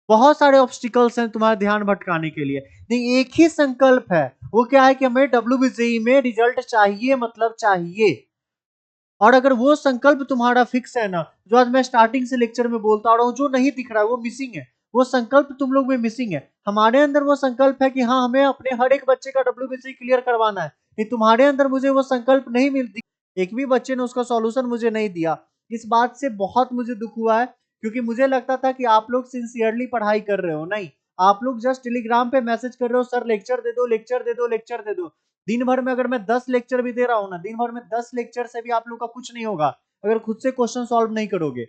बहुत सारे ऑब्स्टिकल्स हैं तुम्हारा ध्यान भटकाने के लिए, नहीं एक ही संकल्प है, वो क्या है कि हमें WBCE में रिजल्ट चाहिए, मतलब चाहिए। और अगर वो संकल्प तुम्हारा फिक्स है ना, जो आज मैं स्टार्टिंग से लेक्चर में बोलता आ रहा हूँ, जो नहीं दिख रहा है वो मिसिंग है, वो संकल्प तुम लोग में मिसिंग है। हमारे अंदर वो संकल्प है कि हाँ हमें अपने हर एक बच्चे का WBCE क्लियर करवाना है, नहीं तुम्हारे अंदर मुझे वो संकल्प नहीं मिलती। एक भी बच्चे ने उसका सॉल्यूशन मुझे नहीं दिया। इस बात से बहुत मुझे दुख हुआ है, क्योंकि मुझे लगता था कि आप लोग सिंसियरली पढ़ाई कर रहे हो, नहीं आप लोग जस्ट टेलीग्राम पे मैसेज कर रहे हो, सर लेक्चर दे दो, लेक्चर दे दो, लेक्चर दे दो। दिन भर में अगर मैं 10 लेक्चर भी दे रहा हूं ना, दिन भर में 10 लेक्चर से भी आप लोग का कुछ नहीं होगा अगर खुद से क्वेश्चन सॉल्व नहीं करोगे।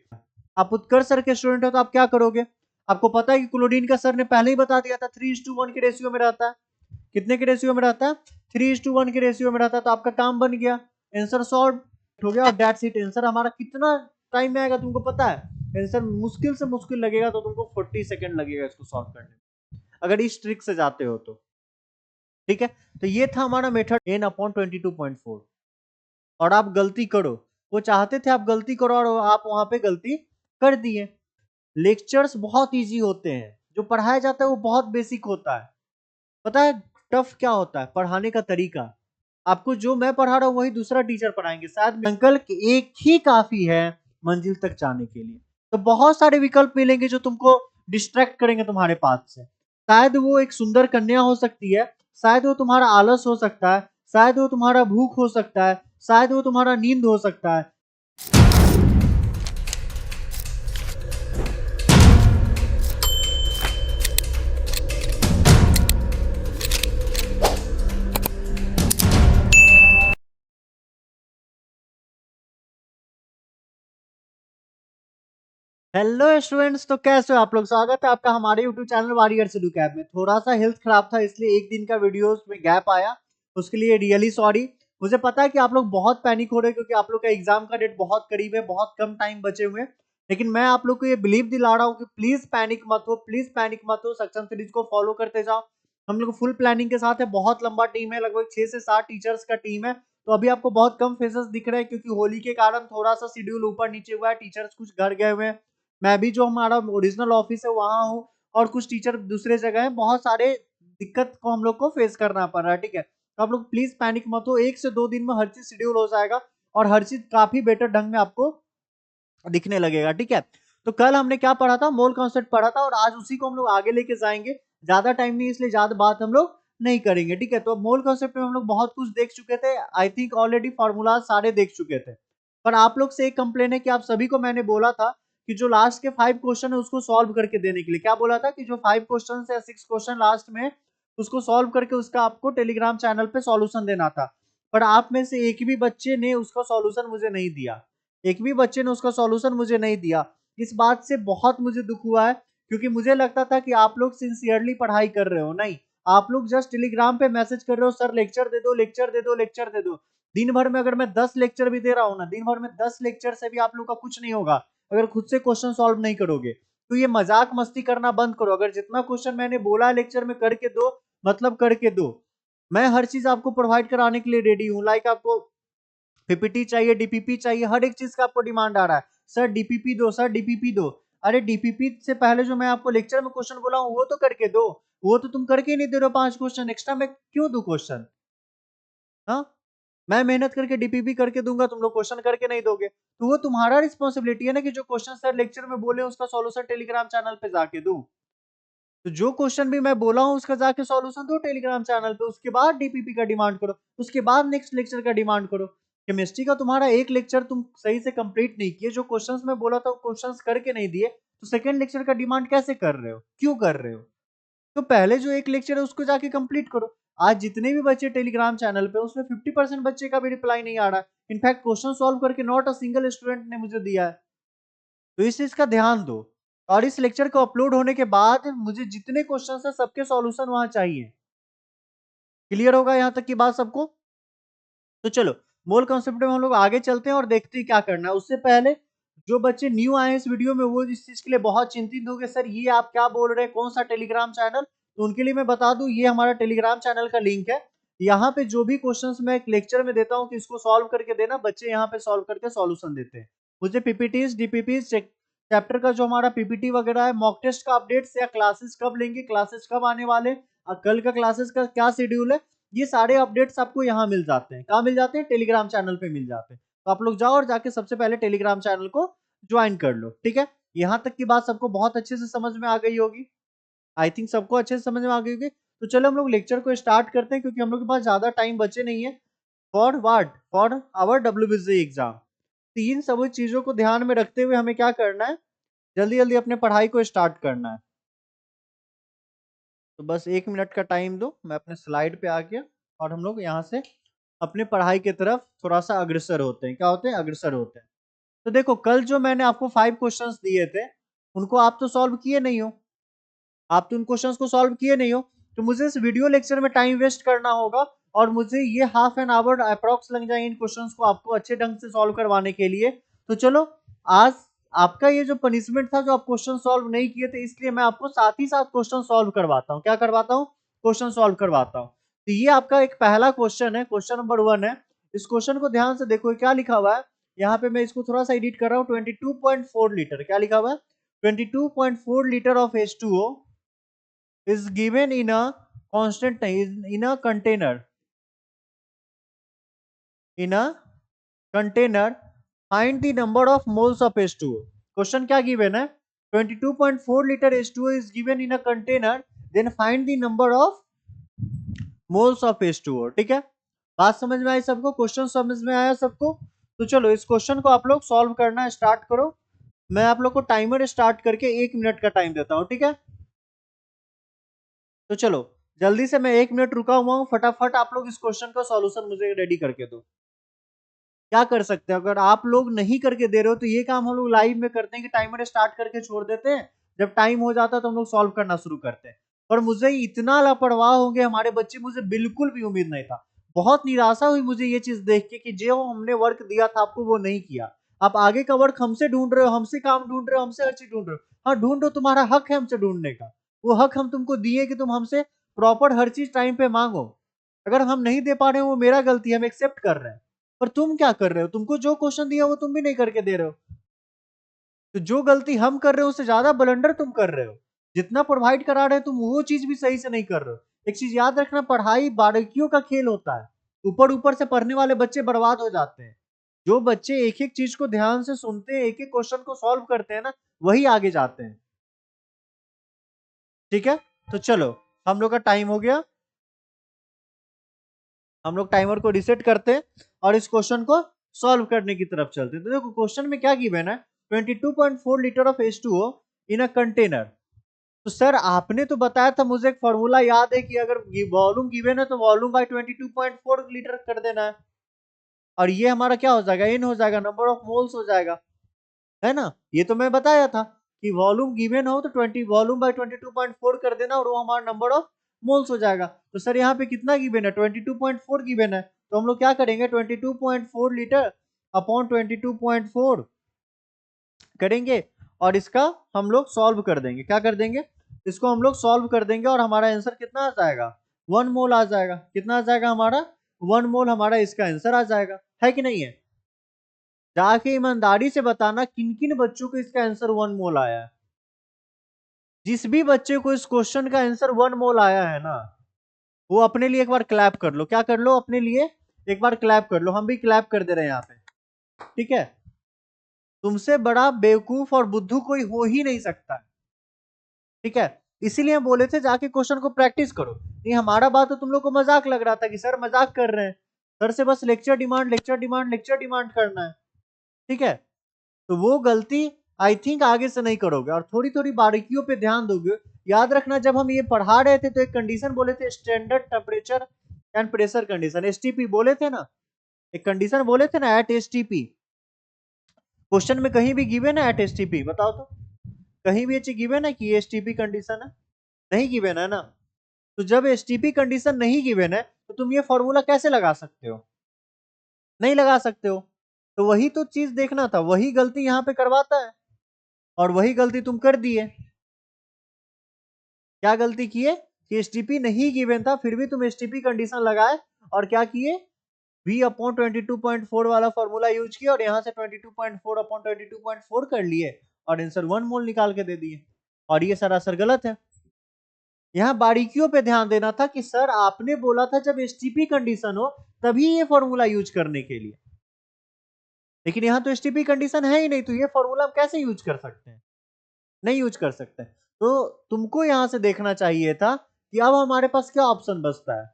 आप उत्कर्ष सर के स्टूडेंट हो तो आप क्या करोगे? आपको पता है कि क्लोरीन का सर ने पहले ही बता दिया था 3:1 के रेशियो में रहता है। कितने के रेशियो में रहता है? 3:1 के रेशियो में रहता है। तो आपका काम बन गया, आंसर सॉल्व हो गया और दैट्स इट। आंसर हमारा कितना टाइम में आएगा तुमको पता है? आंसर मुश्किल से मुश्किल लगेगा तो तुमको 40 सेकंड लगेगा इसको सॉल्व करने में, अगर इस ट्रिक से जाते हो तो। ठीक है, तो ये था हमारा मेथड n/22.4। और आप गलती करो, वो चाहते थे आप गलती करो और आप वहां पे गलती कर दिए। लेक्चर्स बहुत इजी होते हैं, जो पढ़ाया जाता है वो बहुत बेसिक होता है। पता है टफ क्या होता है? पढ़ाने का तरीका। आपको जो मैं पढ़ा रहा हूँ वही दूसरा टीचर पढ़ाएंगे, शायद विकल्प एक ही काफी है मंजिल तक जाने के लिए। तो बहुत सारे विकल्प मिलेंगे जो तुमको डिस्ट्रैक्ट करेंगे तुम्हारे पास से। शायद वो एक सुंदर कन्या हो सकती है, शायद वो तुम्हारा आलस हो सकता है, शायद वो तुम्हारा भूख हो सकता है, शायद वो तुम्हारा नींद हो सकता है। हेलो स्टूडेंट्स, तो कैसे हो आप लोग? स्वागत है आपका हमारे यूट्यूब चैनल वॉरियर्स एडुकेप में। थोड़ा सा हेल्थ खराब था इसलिए एक दिन का वीडियोस में गैप आया, उसके लिए रियली सॉरी। मुझे पता है कि आप लोग बहुत पैनिक हो रहे हैं क्योंकि आप लोग का एग्जाम का डेट बहुत करीब है, बहुत कम टाइम बचे हुए हैं। लेकिन मैं आप लोग को ये बिलीव दिला रहा हूँ कि प्लीज पैनिक मत हो, प्लीज पैनिक मत हो। सेक्शन सीरीज को फॉलो करते जाओ। हम लोग फुल प्लानिंग के साथ है, बहुत लंबा टीम है, लगभग 6 से 7 टीचर्स का टीम है। तो अभी आपको बहुत कम फेसेस दिख रहे हैं क्योंकि होली के कारण थोड़ा सा शेड्यूल ऊपर नीचे हुआ है, टीचर्स कुछ घर गए हुए हैं। मैं भी जो हमारा ओरिजिनल ऑफिस है वहां हूँ, और कुछ टीचर दूसरे जगह है। बहुत सारे दिक्कत को हम लोग को फेस करना पड़ रहा है। ठीक है, तो आप लोग प्लीज पैनिक मत हो, 1 से 2 दिन में हर चीज शेड्यूल हो जाएगा और हर चीज काफी बेटर ढंग में आपको दिखने लगेगा। ठीक है, तो कल हमने क्या पढ़ा था? मोल कॉन्सेप्ट पढ़ा था और आज उसी को हम लोग आगे लेके जाएंगे। ज्यादा टाइम नहीं इसलिए ज्यादा बात हम लोग नहीं करेंगे। ठीक है, तो मोल कॉन्सेप्ट में हम लोग बहुत कुछ देख चुके थे, आई थिंक ऑलरेडी फॉर्मूला सारे देख चुके थे। पर आप लोग से एक कंप्लेन है कि आप सभी को मैंने बोला था कि जो लास्ट के 5 क्वेश्चन है उसको सॉल्व करके देने के लिए। क्या बोला था? कि जो 5 क्वेश्चन या 6 क्वेश्चन लास्ट में उसको सॉल्व करके उसका आपको टेलीग्राम चैनल पे सॉल्यूशन देना था। पर आप में से एक भी बच्चे ने उसका सॉल्यूशन मुझे नहीं दिया, एक भी बच्चे ने उसका सॉल्यूशन मुझे नहीं दिया। इस बात से बहुत मुझे दुख हुआ है, क्योंकि मुझे लगता था कि आप लोग सिंसियरली पढ़ाई कर रहे हो, नहीं आप लोग जस्ट टेलीग्राम पे मैसेज कर रहे हो, सर लेक्चर दे दो, लेक्चर दे दो, लेक्चर दे दो। दिन भर में अगर मैं 10 लेक्चर भी दे रहा हूं ना, दिन भर में 10 लेक्चर से भी आप लोग का कुछ नहीं होगा अगर खुद से क्वेश्चन सॉल्व नहीं करोगे। तो ये मजाक मस्ती करना बंद करो। अगर जितना क्वेश्चन मैंने बोला लेक्चर में करके दो, मतलब करके दो। मैं हर चीज आपको प्रोवाइड कराने के लिए रेडी हूँ। लाइक आपको पीपीटी चाहिए, डीपीपी चाहिए, हर एक चीज का आपको डिमांड आ रहा है, सर डीपीपी दो, सर डीपीपी दो। अरे डीपीपी से पहले जो मैं आपको लेक्चर में क्वेश्चन बोला हूँ वो तो करके दो। वो तो तुम करके ही नहीं दे रहे हो, 5 क्वेश्चन एक्स्ट्रा मैं क्यों दू क्वेश्चन? हाँ, मैं मेहनत करके डीपीपी करके दूंगा, तुम लोग क्वेश्चन करके नहीं दोगे, तो वो तुम्हारा रिस्पॉन्सिबिलिटी है ना कि जो क्वेश्चन सर लेक्चर में बोले उसका सॉल्यूशन टेलीग्राम चैनल पे जाके दूं। तो जो क्वेश्चन भी मैं बोला हूँ उसका जाके सॉल्यूशन दो टेलीग्राम चैनल पे, उसके बाद डीपीपी का डिमांड करो, उसके बाद नेक्स्ट लेक्चर का डिमांड करो। केमिस्ट्री का तुम्हारा एक लेक्चर तुम सही से कंप्लीट नहीं किए, जो क्वेश्चंस मैं बोला था क्वेश्चंस करके नहीं दिए, तो सेकंड लेक्चर का डिमांड कैसे कर रहे हो, क्यों कर रहे हो? तो पहले जो एक लेक्चर है उसको जाके कंप्लीट करो। आज जितने भी बच्चे टेलीग्राम चैनल पे उसमें 50% बच्चे का भी रिप्लाई नहीं आ रहा है। इनफैक्ट क्वेश्चन सॉल्व करके नॉट अ सिंगल स्टूडेंट ने मुझे दिया है। तो इस चीज का ध्यान दो। और इस लेक्चर को अपलोड होने के बाद मुझे जितने क्वेश्चन है सबके सॉल्यूशन वहां चाहिए। क्लियर होगा यहाँ तक की बात सबको? तो चलो मोल कॉन्सेप्ट में हम लोग आगे चलते हैं और देखते हैं क्या करना है। उससे पहले जो बच्चे न्यू आए हैं इस वीडियो में वो इस चीज के लिए बहुत चिंतित हो गए, सर ये आप क्या बोल रहे हैं, कौन सा टेलीग्राम चैनल? तो उनके लिए मैं बता दूं, ये हमारा टेलीग्राम चैनल का लिंक है। यहाँ पे जो भी क्वेश्चंस मैं एक लेक्चर में देता हूँ कि इसको सॉल्व करके देना, बच्चे यहाँ पे सॉल्व करके सॉल्यूशन देते हैं। मुझे पीपीटीज डीपीपीज चैप्टर का जो हमारा पीपीटी वगैरह है, मॉक टेस्ट का अपडेट्स या क्लासेस कब लेंगे, क्लासेस कब आने वाले, कल का क्लासेस का क्या शेड्यूल है, ये सारे अपडेट्स आपको यहाँ मिल जाते हैं। कहाँ मिल जाते हैं? टेलीग्राम चैनल पे मिल जाते हैं। तो आप लोग जाओ और जाके सबसे पहले टेलीग्राम चैनल को ज्वाइन कर लो, ठीक है। यहाँ तक की बात सबको बहुत अच्छे से समझ में आ गई होगी, आई थिंक सबको अच्छे से समझ में आ गई होगी। तो चलो हम लोग लेक्चर को स्टार्ट करते हैं, क्योंकि हम लोग के पास ज्यादा टाइम बचे नहीं है for what, for our WBSC exam. तो इन सभी चीजों को ध्यान में रखते हुए हमें क्या करना है, जल्दी जल्दी अपने पढ़ाई को स्टार्ट करना है। तो बस 1 मिनट का टाइम दो, मैं अपने स्लाइड पे आ गया और हम लोग यहाँ से अपने पढ़ाई की तरफ थोड़ा सा अग्रसर होते हैं। क्या होते हैं? अग्रसर होते हैं। तो देखो, कल जो मैंने आपको 5 क्वेश्चंस दिए थे, उनको आप तो सॉल्व किए नहीं हो, आप तो उन क्वेश्चंस को सॉल्व किए नहीं हो, तो मुझे इस वीडियो लेक्चर में टाइम वेस्ट करना होगा और मुझे ये हाफ एन आवर अप्रॉक्स लग जाएंगे इन क्वेश्चंस को आपको अच्छे ढंग से सॉल्व करवाने के लिए। तो चलो, आज आपका ये जो पनिशमेंट था, जो आप क्वेश्चन सॉल्व नहीं किए थे, इसलिए मैं आपको साथ ही साथ क्वेश्चन सॉल्व करवाता हूँ। क्या करवाता हूँ? क्वेश्चन सॉल्व करवाता हूँ। तो ये आपका एक पहला क्वेश्चन है, क्वेश्चन नंबर 1 है। इस क्वेश्चन को ध्यान से देखो, क्या लिखा हुआ है यहाँ पे। मैं इसको थोड़ा सा एडिट कर रहा हूँ। 22.4 लीटर, क्या लिखा हुआ है? 22.4 litre of H2O is given in a constant, in a container, in a container, find the number of moles of H2O। Question क्या गिवन है? 22.4 litre H2O is given in a container, then find the number of moles of H2O। ठीक है, बात समझ में आई सबको? Question समझ में आया सबको? तो चलो इस क्वेश्चन को आप लोग सॉल्व करना स्टार्ट करो। मैं आप लोग को टाइमर स्टार्ट करके 1 मिनट का टाइम देता हूँ, ठीक है। तो चलो जल्दी से, मैं 1 मिनट रुका हुआ हूँ, फटाफट आप लोग इस क्वेश्चन का सॉल्यूशन मुझे रेडी करके दो। क्या कर सकते हैं, अगर आप लोग नहीं करके दे रहे हो तो ये काम हम लोग लाइव में करते हैं कि टाइमर स्टार्ट करके छोड़ देते हैं, जब टाइम हो जाता है तो हम लोग सॉल्व करना शुरू करते हैं। पर मुझे इतना लापरवाह होंगे हमारे बच्चे, मुझे बिल्कुल भी उम्मीद नहीं था। बहुत निराशा हुई मुझे ये चीज देख के कि जो हमने वर्क दिया था आपको वो नहीं किया। आप आगे का वर्क हमसे ढूंढ रहे हो, हमसे काम ढूंढ रहे हो, हमसे हर चीज ढूंढ रहे हो। हाँ ढूंढो, तुम्हारा हक है हमसे ढूंढने का। वो हक हम तुमको दिए कि तुम हमसे प्रॉपर हर चीज टाइम पे मांगो। अगर हम नहीं दे पा रहे हो वो मेरा गलती है, हम एक्सेप्ट कर रहे हैं। पर तुम क्या कर रहे हो? तुमको जो क्वेश्चन दिया वो तुम भी नहीं करके दे रहे हो। तो जो गलती हम कर रहे हो उससे ज्यादा ब्लंडर तुम कर रहे हो। जितना प्रोवाइड करा रहे हो तुम वो चीज भी सही से नहीं कर रहे हो। एक चीज याद रखना, पढ़ाई बारीकियों का खेल होता है। ऊपर ऊपर से पढ़ने वाले बच्चे बर्बाद हो जाते हैं। जो बच्चे एक एक चीज को ध्यान से सुनते हैं, एक एक क्वेश्चन को सॉल्व करते हैं ना, वही आगे जाते हैं। ठीक है, तो चलो हम लोग का टाइम हो गया, हम लोग टाइमर को रिसेट करते हैं और इस क्वेश्चन को सॉल्व करने की तरफ चलते हैं। तो देखो क्वेश्चन में क्या गिवन है, 22.4 litre of H2O in a container. तो सर आपने तो बताया था, मुझे एक फॉर्मूला याद है कि अगर वॉल्यूम गिवन है तो वॉल्यूम बाय 22.4 लीटर कर देना है, और ये हमारा क्या हो जाएगा? एन हो जाएगा, नंबर ऑफ मोल्स हो जाएगा, है ना। ये तो मैं बताया था कि वॉल्यूम गिवन हो तो 20 वॉल्यूम बाय 22.4 कर देना और वो हमारा नंबर ऑफ मोल्स हो जाएगा। तो सर यहाँ पे कितना गिवन है? 22.4 गिवन है। तो हम लोग क्या करेंगे, 22.4 लीटर अपॉन 22.4 करेंगे और इसका हम लोग सॉल्व कर देंगे। क्या कर देंगे? इसको हम लोग सॉल्व कर देंगे और हमारा आंसर कितना आ जाएगा? 1 मोल आ जाएगा। कितना आ जाएगा हमारा? 1 मोल हमारा इसका आंसर आ जाएगा, है कि नहीं है? जाके ईमानदारी से बताना किन किन बच्चों को इसका आंसर 1 मोल आया है। जिस भी बच्चे को इस क्वेश्चन का आंसर 1 मोल आया है ना, वो अपने लिए एक बार क्लैप कर लो। क्या कर लो? अपने लिए एक बार क्लैप कर लो। हम भी क्लैप कर दे रहे हैं यहाँ पे, ठीक है। तुमसे बड़ा बेवकूफ और बुद्धू कोई हो ही नहीं सकता, ठीक है। इसीलिए हम बोले थे जाके क्वेश्चन को प्रैक्टिस करो। नहीं, हमारा बात तो तुम लोग को मजाक लग रहा था कि सर मजाक कर रहे हैं, सर से बस lecture demand lecture demand lecture demand करना है, ठीक है। तो वो गलती आई थिंक आगे से नहीं करोगे और थोड़ी थोड़ी बारीकियों पे ध्यान दोगे। याद रखना, जब हम ये पढ़ा रहे थे तो एक कंडीशन बोले थे, standard temperature and pressure condition, STP बोले थे ना। एक कंडीशन बोले थे ना, एट एसटीपी। क्वेश्चन में कहीं भी गिवन है एट एसटीपी? बताओ तो, कहीं भी ये चीज गिवन है कि एसटीपी कंडीशन है? नहीं गिवन है ना। तो जब एसटीपी कंडीशन नहीं गिवन है तो तुम ये फॉर्मूला कैसे लगा सकते हो? नहीं लगा सकते हो। तो वही तो चीज देखना था, वही गलती यहाँ पे करवाता है और वही गलती तुम कर दिए। क्या गलती किए कि एसटीपी नहीं गिवन था, फिर भी तुम एसटीपी कंडीशन लगाए और क्या किए, v अपॉन 22.4 वाला फॉर्मूला यूज किया और यहाँ से 22.4 अपॉन 22.4 कर लिए और आंसर 1 मोल निकाल के दे दिए, और ये सरासर गलत है। यहाँ बारीकियों पे ध्यान देना था कि सर आपने बोला था जब एसटीपी कंडीशन हो तभी ये फॉर्मूला यूज करने के लिए, लेकिन यहाँ तो एसटीपी कंडीशन है ही नहीं, तो ये फॉर्मूला हम कैसे यूज कर सकते हैं? नहीं यूज कर सकते। तो तुमको यहां से देखना चाहिए था कि अब हमारे पास क्या ऑप्शन बचता है,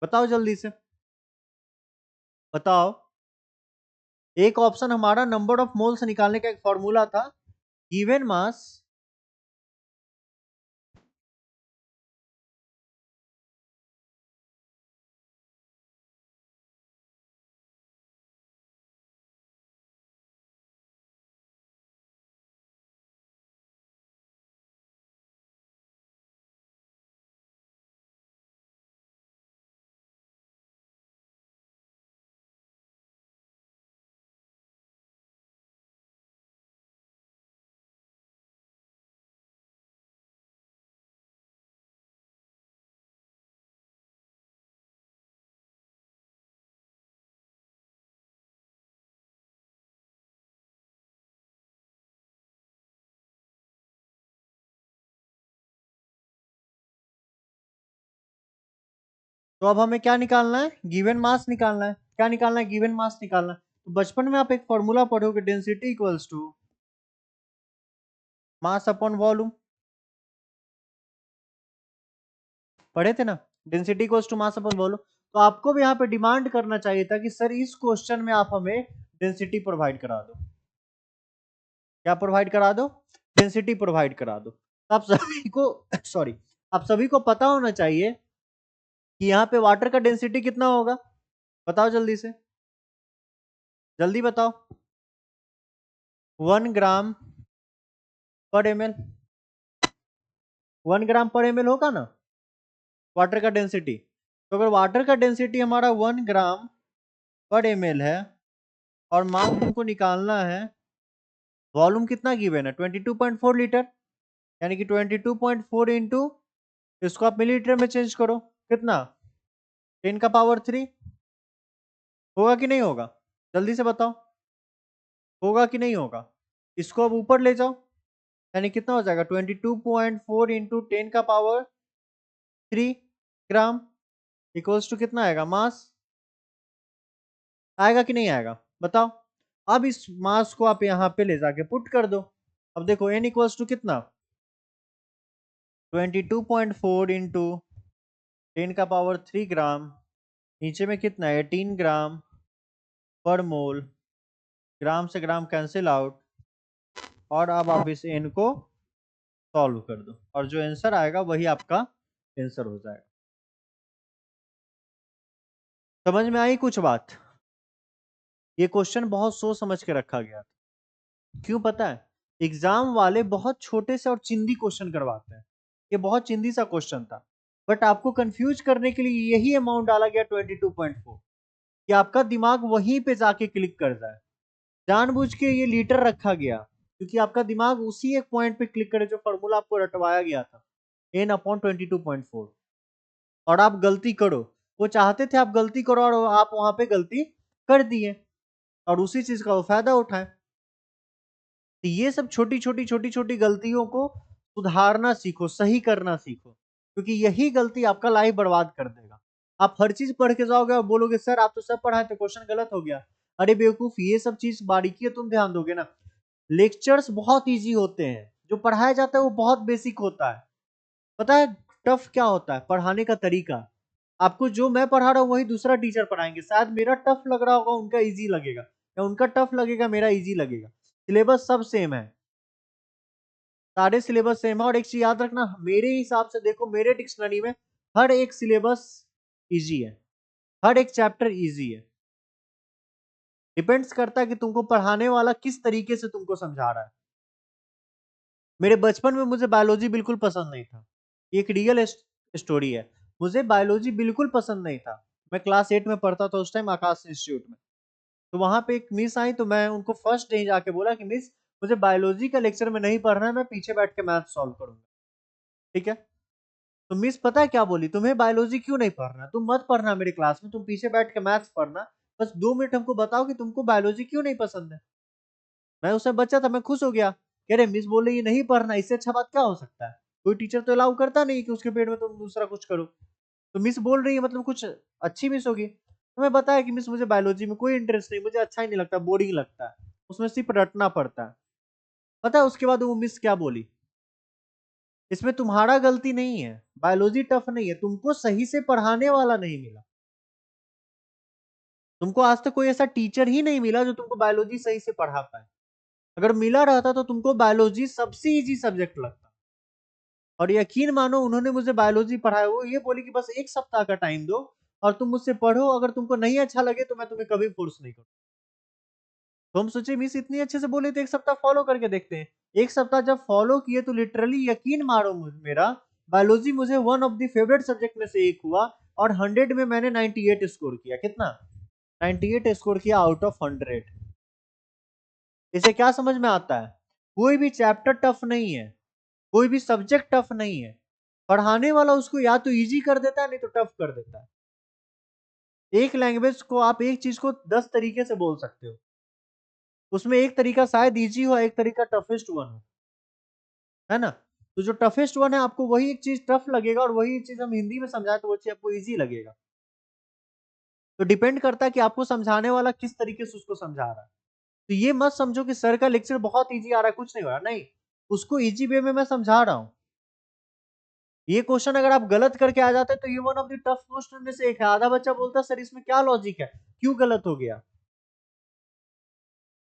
बताओ जल्दी से बताओ। एक ऑप्शन हमारा नंबर ऑफ मोल्स निकालने का एक फॉर्मूला था, गिवन मास तो अब हमें क्या निकालना है? गिवन मास निकालना है। क्या निकालना है? गिवन मास निकालना है। तो बचपन में आप एक फॉर्मूला पढ़ोगे, density equals to mass upon volume, पढ़े थे ना? Density equals to mass upon volume. तो आपको भी यहाँ पे डिमांड करना चाहिए था कि सर इस क्वेश्चन में आप हमें डेंसिटी प्रोवाइड करा दो। क्या प्रोवाइड करा दो? डेंसिटी प्रोवाइड करा दो। तो आप सभी को सॉरी, आप सभी को पता होना चाहिए कि यहाँ पे वाटर का डेंसिटी कितना होगा, बताओ जल्दी से, जल्दी बताओ। 1 ग्राम पर एम एल, 1 ग्राम पर एम एल होगा ना वाटर का डेंसिटी। तो अगर वाटर का डेंसिटी हमारा 1 ग्राम पर एम एल है और मास हमको निकालना है, वॉल्यूम कितना गिवन है? 22.4 लीटर, यानी कि 22.4 इंटू, इसको आप मिलीलीटर में चेंज करो, कितना? 10 का पावर 3 होगा कि नहीं होगा? जल्दी से बताओ, होगा कि नहीं होगा? इसको अब ऊपर ले जाओ, यानी कितना हो जाएगा? 22.4 इंटू 10 का पावर 3 ग्राम इक्वल्स टू कितना आएगा? मास आएगा कि नहीं आएगा, बताओ। अब इस मास को आप यहाँ पे ले जाके पुट कर दो। अब देखो n इक्वल्स टू कितना? 22.4 इंटू 10 का पावर 3 ग्राम, नीचे में कितना है? 18 ग्राम पर मोल, ग्राम से ग्राम कैंसिल आउट, और अब आप इस n को सॉल्व कर दो और जो आंसर आएगा वही आपका आंसर हो जाएगा। समझ में आई कुछ बात? ये क्वेश्चन बहुत सोच समझ के रखा गया था। क्यों पता है? एग्जाम वाले बहुत छोटे से और चिंदी क्वेश्चन करवाते हैं। ये बहुत चिंदी सा क्वेश्चन था, बट आपको कंफ्यूज करने के लिए यही अमाउंट डाला गया 22.4, कि आपका दिमाग वहीं पे जाके क्लिक कर जाए। जानबूझ के ये लीटर रखा गया क्योंकि आपका दिमाग उसी एक पॉइंट पे क्लिक करे जो फॉर्मूला आपको रटवाया गया था, n अपॉन 22.4, और आप गलती करो। वो चाहते थे आप गलती करो और आप वहां पे गलती कर दिए और उसी चीज का वो फायदा उठाए। तो ये सब छोटी छोटी गलतियों को सुधारना सीखो, सही करना सीखो, क्योंकि यही गलती आपका लाइफ बर्बाद कर देगा। आप हर चीज पढ़ के जाओगे और बोलोगे सर आप तो सब पढ़ाए थे, क्वेश्चन गलत हो गया। अरे बेवकूफ, ये सब चीज बारीकी तुम ध्यान दोगे ना। लेक्चर्स बहुत इजी होते हैं, जो पढ़ाया जाता है वो बहुत बेसिक होता है। पता है टफ क्या होता है? पढ़ाने का तरीका। आपको जो मैं पढ़ा रहा हूँ वही दूसरा टीचर पढ़ाएंगे, शायद मेरा टफ लग रहा होगा उनका इजी लगेगा, या उनका टफ लगेगा मेरा इजी लगेगा। सिलेबस सब सेम है, सारे सिलेबस सेम है। और एक चीज याद रखना, मेरे हिसाब से देखो, मेरे डिक्शनरी में हर एक सिलेबस इजी है, हर एक चैप्टर इजी है। डिपेंड्स करता है कि तुमको पढ़ाने वाला किस तरीके से तुमको समझा रहा है। मेरे बचपन में मुझे बायोलॉजी बिल्कुल पसंद नहीं था, ये एक रियल स्टोरी है। मुझे बायोलॉजी बिल्कुल पसंद नहीं था। मैं क्लास 8 में पढ़ता था उस टाइम, आकाश इंस्टीट्यूट में। तो वहां पे एक मिस आई, तो मैं उनको फर्स्ट डे जाके बोला कि मिस मुझे बायोलॉजी का लेक्चर में नहीं पढ़ना है, मैं पीछे बैठ के मैथ सॉल्व करूंगा, ठीक है? तो मिस पता है क्या बोली? तुम्हें बायोलॉजी क्यों नहीं पढ़ना, तुम मत पढ़ना मेरे क्लास में, तुम पीछे बैठ के मैथ्स पढ़ना, बस 2 मिनट हमको बताओ कि तुमको बायोलॉजी क्यों नहीं पसंद है। मैं उस समय बच्चा था, मैं खुश हो गया कह रहे मिस बोल रही है नहीं पढ़ना, इससे अच्छा बात क्या हो सकता है? कोई टीचर तो अलाउ करता नहीं कि उसके पेट में तुम दूसरा कुछ करो। तो मिस बोल रही है मतलब कुछ अच्छी मिस होगी। तो मैं बताया कि मिस मुझे बायोलॉजी में कोई इंटरेस्ट नहीं, मुझे अच्छा ही नहीं लगता, बोरिंग लगता है, उसमें सिर्फ रटना पड़ता है। पता है उसके बाद वो मिस क्या बोली? इसमें तुम्हारा गलती नहीं है, बायोलॉजी टफ नहीं है, तुमको सही से पढ़ाने वाला नहीं मिला। तुमको आज तक कोई ऐसा टीचर ही नहीं मिला जो तुमको बायोलॉजी सही से पढ़ा पाए। अगर मिला रहता तो तुमको बायोलॉजी सबसे इजी सब्जेक्ट लगता। और यकीन मानो उन्होंने मुझे बायोलॉजी पढ़ाया, वो ये बोली कि बस 1 सप्ताह का टाइम दो और तुम मुझसे पढ़ो, अगर तुमको नहीं अच्छा लगे तो मैं तुम्हें कभी फोर्स नहीं करूँ। तो हम सोचे मिस इतनी अच्छे से बोले तो 1 सप्ताह फॉलो करके देखते हैं। 1 सप्ताह जब फॉलो किए तो लिटरली यकीन मारो मेरा, बायोलॉजी मुझे one of the favourite subject में से एक हुआ। और 100 में मैंने 98 स्कोर किया। कितना? 98 स्कोर किया आउट ऑफ 100। इसे क्या समझ में आता है? कोई भी चैप्टर टफ नहीं है, कोई भी सब्जेक्ट टफ नहीं है, पढ़ाने वाला उसको या तो इजी कर देता है नहीं तो टफ कर देता है। एक लैंग्वेज को आप एक चीज को 10 तरीके से बोल सकते हो, उसमें एक तरीका शायद इजी हो, एक तरीका टफेस्ट वन हो, है ना? तो जो टफेस्ट वन है आपको वही एक चीज टफ लगेगा, और वही चीज हम हिंदी में समझाए तो वो चीज आपको इजी लगेगा। तो डिपेंड करता है कि आपको समझाने वाला किस तरीके से उसको समझा रहा है। तो ये मत समझो कि सर का लेक्चर बहुत इजी आ रहा है, कुछ नहीं हो रहा, नहीं, उसको इजी वे में मैं समझा रहा हूं। ये क्वेश्चन अगर आप गलत करके आ जाते तो ये one of the tough question में से एक है। आधा बच्चा बोलता सर इसमें क्या लॉजिक है, क्यों गलत हो गया?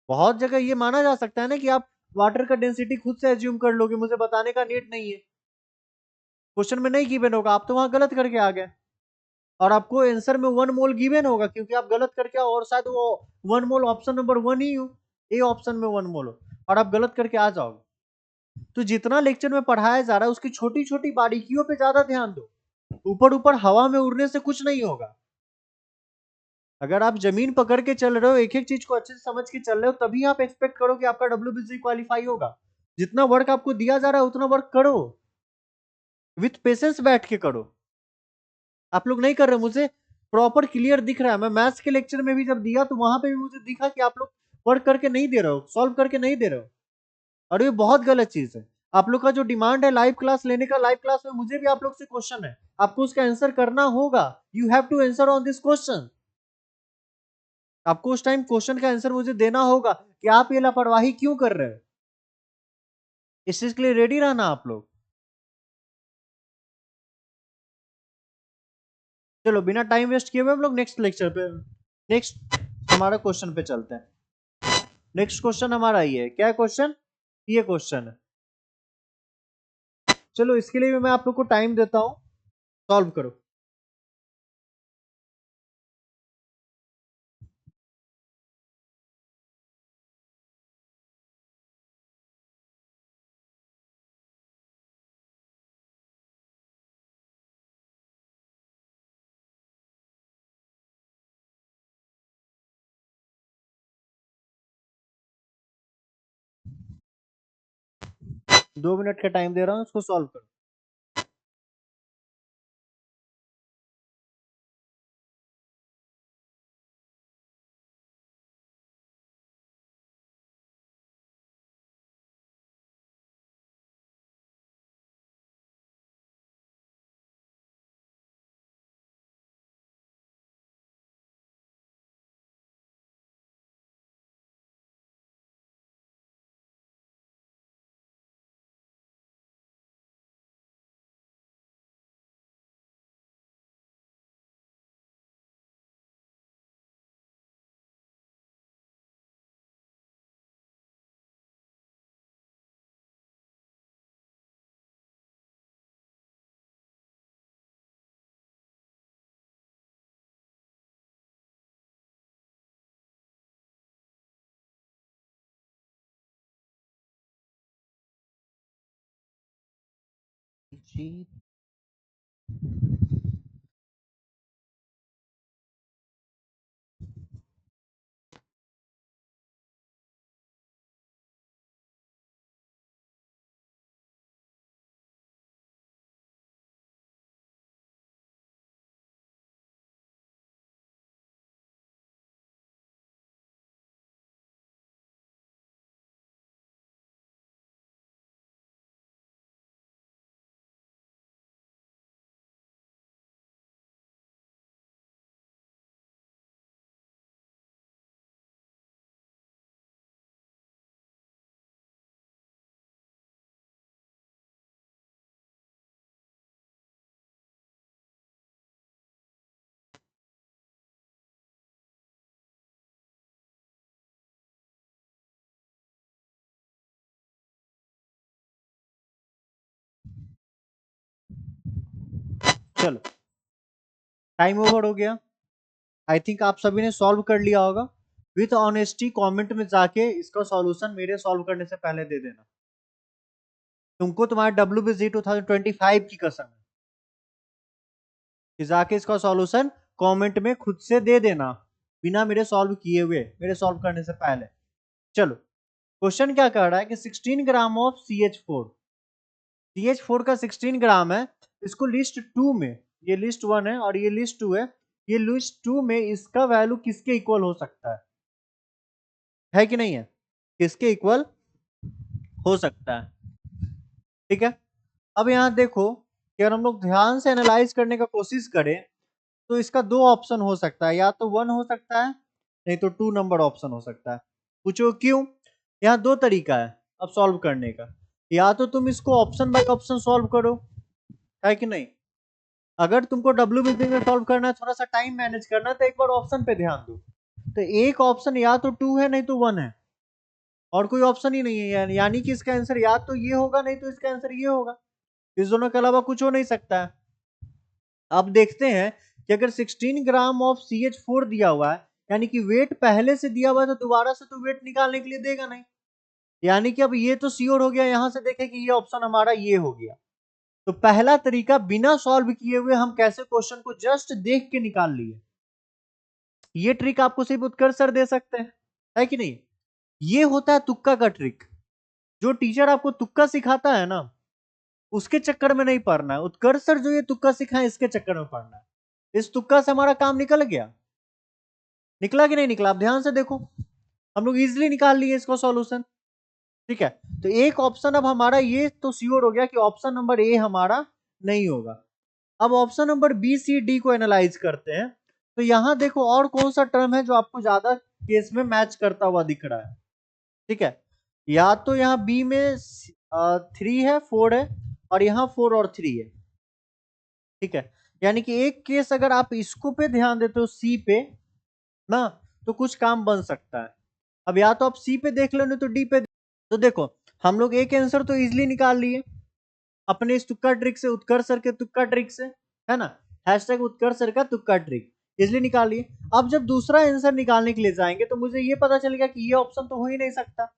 बहुत जगह ये माना जा सकता है ना कि आप वाटर का डेंसिटी खुद से एज्यूम कर लोगे, मुझे बताने का नीड नहीं है, क्वेश्चन में नहीं गिवन होगा, आप तो वहां गलत करके आ गए। और आपको आंसर में 1 मोल गिवन होगा क्योंकि आप गलत करके आओ, और शायद वो 1 मोल ऑप्शन नंबर 1 ही हो, ए ऑप्शन में 1 मोल हो, और आप गलत करके आ जाओगे। तो जितना लेक्चर में पढ़ाया जा रहा है उसकी छोटी छोटी बारीकियों पे ज्यादा ध्यान दो। ऊपर ऊपर हवा में उड़ने से कुछ नहीं होगा। अगर आप जमीन पकड़ के चल रहे हो, एक एक चीज को अच्छे से समझ के चल रहे हो, तभी आप एक्सपेक्ट करो कि आपका डब्ल्यूबीसी क्वालिफाई होगा। जितना वर्क आपको दिया जा रहा है उतना वर्क करो, विथ पेशेंस बैठ के करो। आप लोग नहीं कर रहे, मुझे प्रॉपर क्लियर दिख रहा है। मैं मैथ्स के लेक्चर में भी जब दिया तो वहां पे भी मुझे दिखा कि आप लोग वर्क करके नहीं दे रहे हो, सॉल्व करके नहीं दे रहे हो, और ये बहुत गलत चीज है। आप लोग का जो डिमांड है लाइव क्लास लेने का, लाइव क्लास में मुझे भी आप लोग से क्वेश्चन है, आपको उसका आंसर करना होगा। You have to answer on this question. आपको उस टाइम क्वेश्चन का आंसर मुझे देना होगा कि आप ये लापरवाही क्यों कर रहे हो। इस चीज के लिए रेडी रहना आप लोग। चलो बिना टाइम वेस्ट किए हुए हम लोग नेक्स्ट लेक्चर पे, नेक्स्ट हमारा क्वेश्चन पे चलते हैं। नेक्स्ट क्वेश्चन हमारा ये है, क्या क्वेश्चन? ये क्वेश्चन है। चलो इसके लिए भी मैं आप लोग को टाइम देता हूं, सॉल्व करो। दो मिनट का टाइम दे रहा हूं, इसको सॉल्व करो। जी। चलो टाइम ओवर हो गया। आई थिंक आप सभी ने सॉल्व कर लिया होगा। विथ ऑनेस्टी कमेंट में जाके इसका सॉल्यूशन मेरे सॉल्व करने से पहले दे देना। तुमको तुम्हारे WBC 2025 की कसम है कि जाके इसका सॉल्यूशन कमेंट में खुद से दे देना, बिना मेरे सॉल्व किए हुए, मेरे सॉल्व करने से पहले। चलो क्वेश्चन क्या कर रहा है कि 16 ग्राम ऑफ CH4 का 16 ग्राम है, इसको लिस्ट 2 में, ये लिस्ट 1 है और ये लिस्ट 2 है, ये लिस्ट 2 में इसका वैल्यू किसके इक्वल हो सकता है कि नहीं है? किसके इक्वल हो सकता है? ठीक है, अब यहां देखो कि अगर हम लोग ध्यान से एनालाइज करने का कोशिश करें तो इसका दो ऑप्शन हो सकता है, या तो 1 हो सकता है, नहीं तो 2 नंबर ऑप्शन हो सकता है। पूछो क्यों? यहाँ दो तरीका है अब सॉल्व करने का, या तो तुम इसको ऑप्शन बाय ऑप्शन सॉल्व करो, है कि नहीं? अगर तुमको WBC में सॉल्व करना है, थोड़ा सा टाइम मैनेज करना है, तो एक बार ऑप्शन पे ध्यान दो। तो एक ऑप्शन या तो 2 है, नहीं तो 1 है, और कोई ऑप्शन ही नहीं है, यानी कि इसका आंसर या तो ये होगा, नहीं तो इसका आंसर ये होगा। इस दोनों के अलावा कुछ हो नहीं सकता है। अब देखते हैं कि अगर 16 ग्राम ऑफ CH4 दिया हुआ है, यानी कि वेट पहले से दिया हुआ है, तो दोबारा से तो वेट निकालने के लिए देगा नहीं, यानी कि अब ये तो श्योर हो गया। यहां से देखें कि ये ऑप्शन हमारा ये हो गया। तो पहला तरीका बिना सॉल्व किए हुए हम कैसे क्वेश्चन को जस्ट देख के निकाल लिए, ये ट्रिक आपको सिर्फ उत्कर्ष सर दे सकते हैं, है कि नहीं? ये होता है तुक्का का ट्रिक। जो टीचर आपको तुक्का सिखाता है ना, उसके चक्कर में नहीं पड़ना है। उत्कर्ष सर जो ये तुक्का सिखाए, इसके चक्कर में पड़ना है। इस तुक्का से हमारा काम निकल गया, निकला कि नहीं निकला? आप ध्यान से देखो, हम लोग इजिली निकाल लिए इसको सॉल्यूशन। ठीक है, तो एक ऑप्शन अब हमारा ये तो श्योर हो गया कि ऑप्शन नंबर ए हमारा नहीं होगा। अब option number B C D को एनालाइज करते हैं। तो यहां देखो और कौन सा टर्म है जो आपको ज्यादा केस में मैच करता हुआ दिख रहा है। ठीक है, या तो यहाँ बी में 3 है, 4 है, और यहाँ 4 और 3 है। ठीक है, यानी कि एक केस अगर आप इसको पे ध्यान देते हो, सी पे ना, तो कुछ काम बन सकता है। अब या तो आप सी पे देख लो, नहीं तो डी पे। तो देखो हम लोग एक आंसर तो इजिली निकाल लिए अपने इस तुक्का ट्रिक से, उत्कर्ष सर के तुक्का ट्रिक से, है ना? हैशटैग उत्कर्ष सर का तुक्का ट्रिक इजिली निकाल लिए। अब जब दूसरा आंसर निकालने के लिए जाएंगे तो मुझे ये पता चलेगा कि ये ऑप्शन तो हो ही नहीं सकता।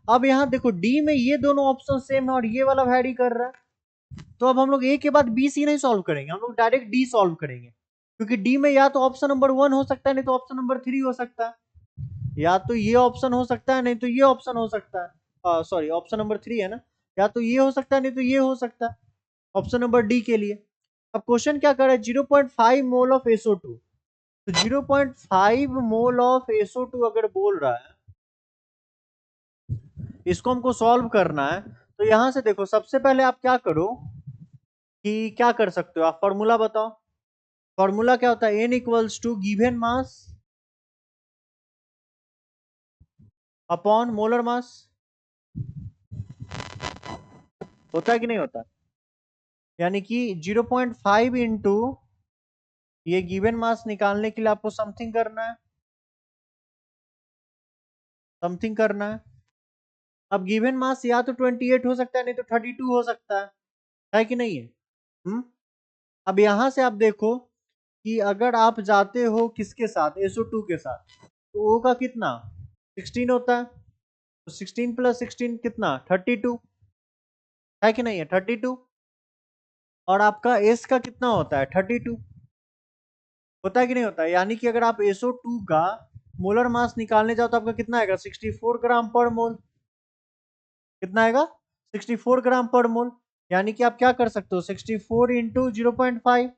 अब यहाँ देखो डी में ये दोनों ऑप्शन सेम है और ये वाला वैरी कर रहा है, तो अब हम लोग ए के बाद बी सी नहीं सॉल्व करेंगे, हम लोग डायरेक्ट डी सॉल्व करेंगे। क्योंकि डी में या तो ऑप्शन नंबर 1 हो सकता है, नहीं तो ऑप्शन नंबर 3 हो सकता है। या तो ये ऑप्शन हो सकता है, नहीं तो ये ऑप्शन हो सकता है। सॉरी, ऑप्शन नंबर 3 है ना, या तो ये हो सकता है, नहीं तो ये हो सकता है, ऑप्शन नंबर डी के लिए। अब क्वेश्चन क्या कर रहा है? 0.5 मोल ऑफ SO2। तो 0.5 मोल ऑफ SO2 अगर बोल रहा है, इसको हमको सॉल्व करना है। तो यहां से देखो, सबसे पहले आप क्या करो कि क्या कर सकते हो, आप फॉर्मूला बताओ। फॉर्मूला क्या होता है? N equals to given mass upon molar mass. होता है कि नहीं होता? यानी कि 0.5 इंटू ये गिवन मास निकालने के लिए आपको समथिंग करना है, समथिंग करना है। अब गिवन मास या तो 28 हो सकता है, नहीं तो 32 हो सकता है कि नहीं है? अब यहां से आप देखो कि अगर आप जाते हो किसके साथ, SO2 के साथ, तो O का कितना 16 होता है, तो 16 प्लस 16 कितना 32, है कि नहीं है? 32। और आपका S का कितना होता है 32, होता है कि नहीं होता है? यानी कि अगर आप SO2 का मोलर मास निकालने जाओ तो आपका कितना आएगा 64 ग्राम पर मोल। कितना आएगा 64 ग्राम पर मोल। यानी कि आप क्या कर सकते हो 64 इंटू 0.5,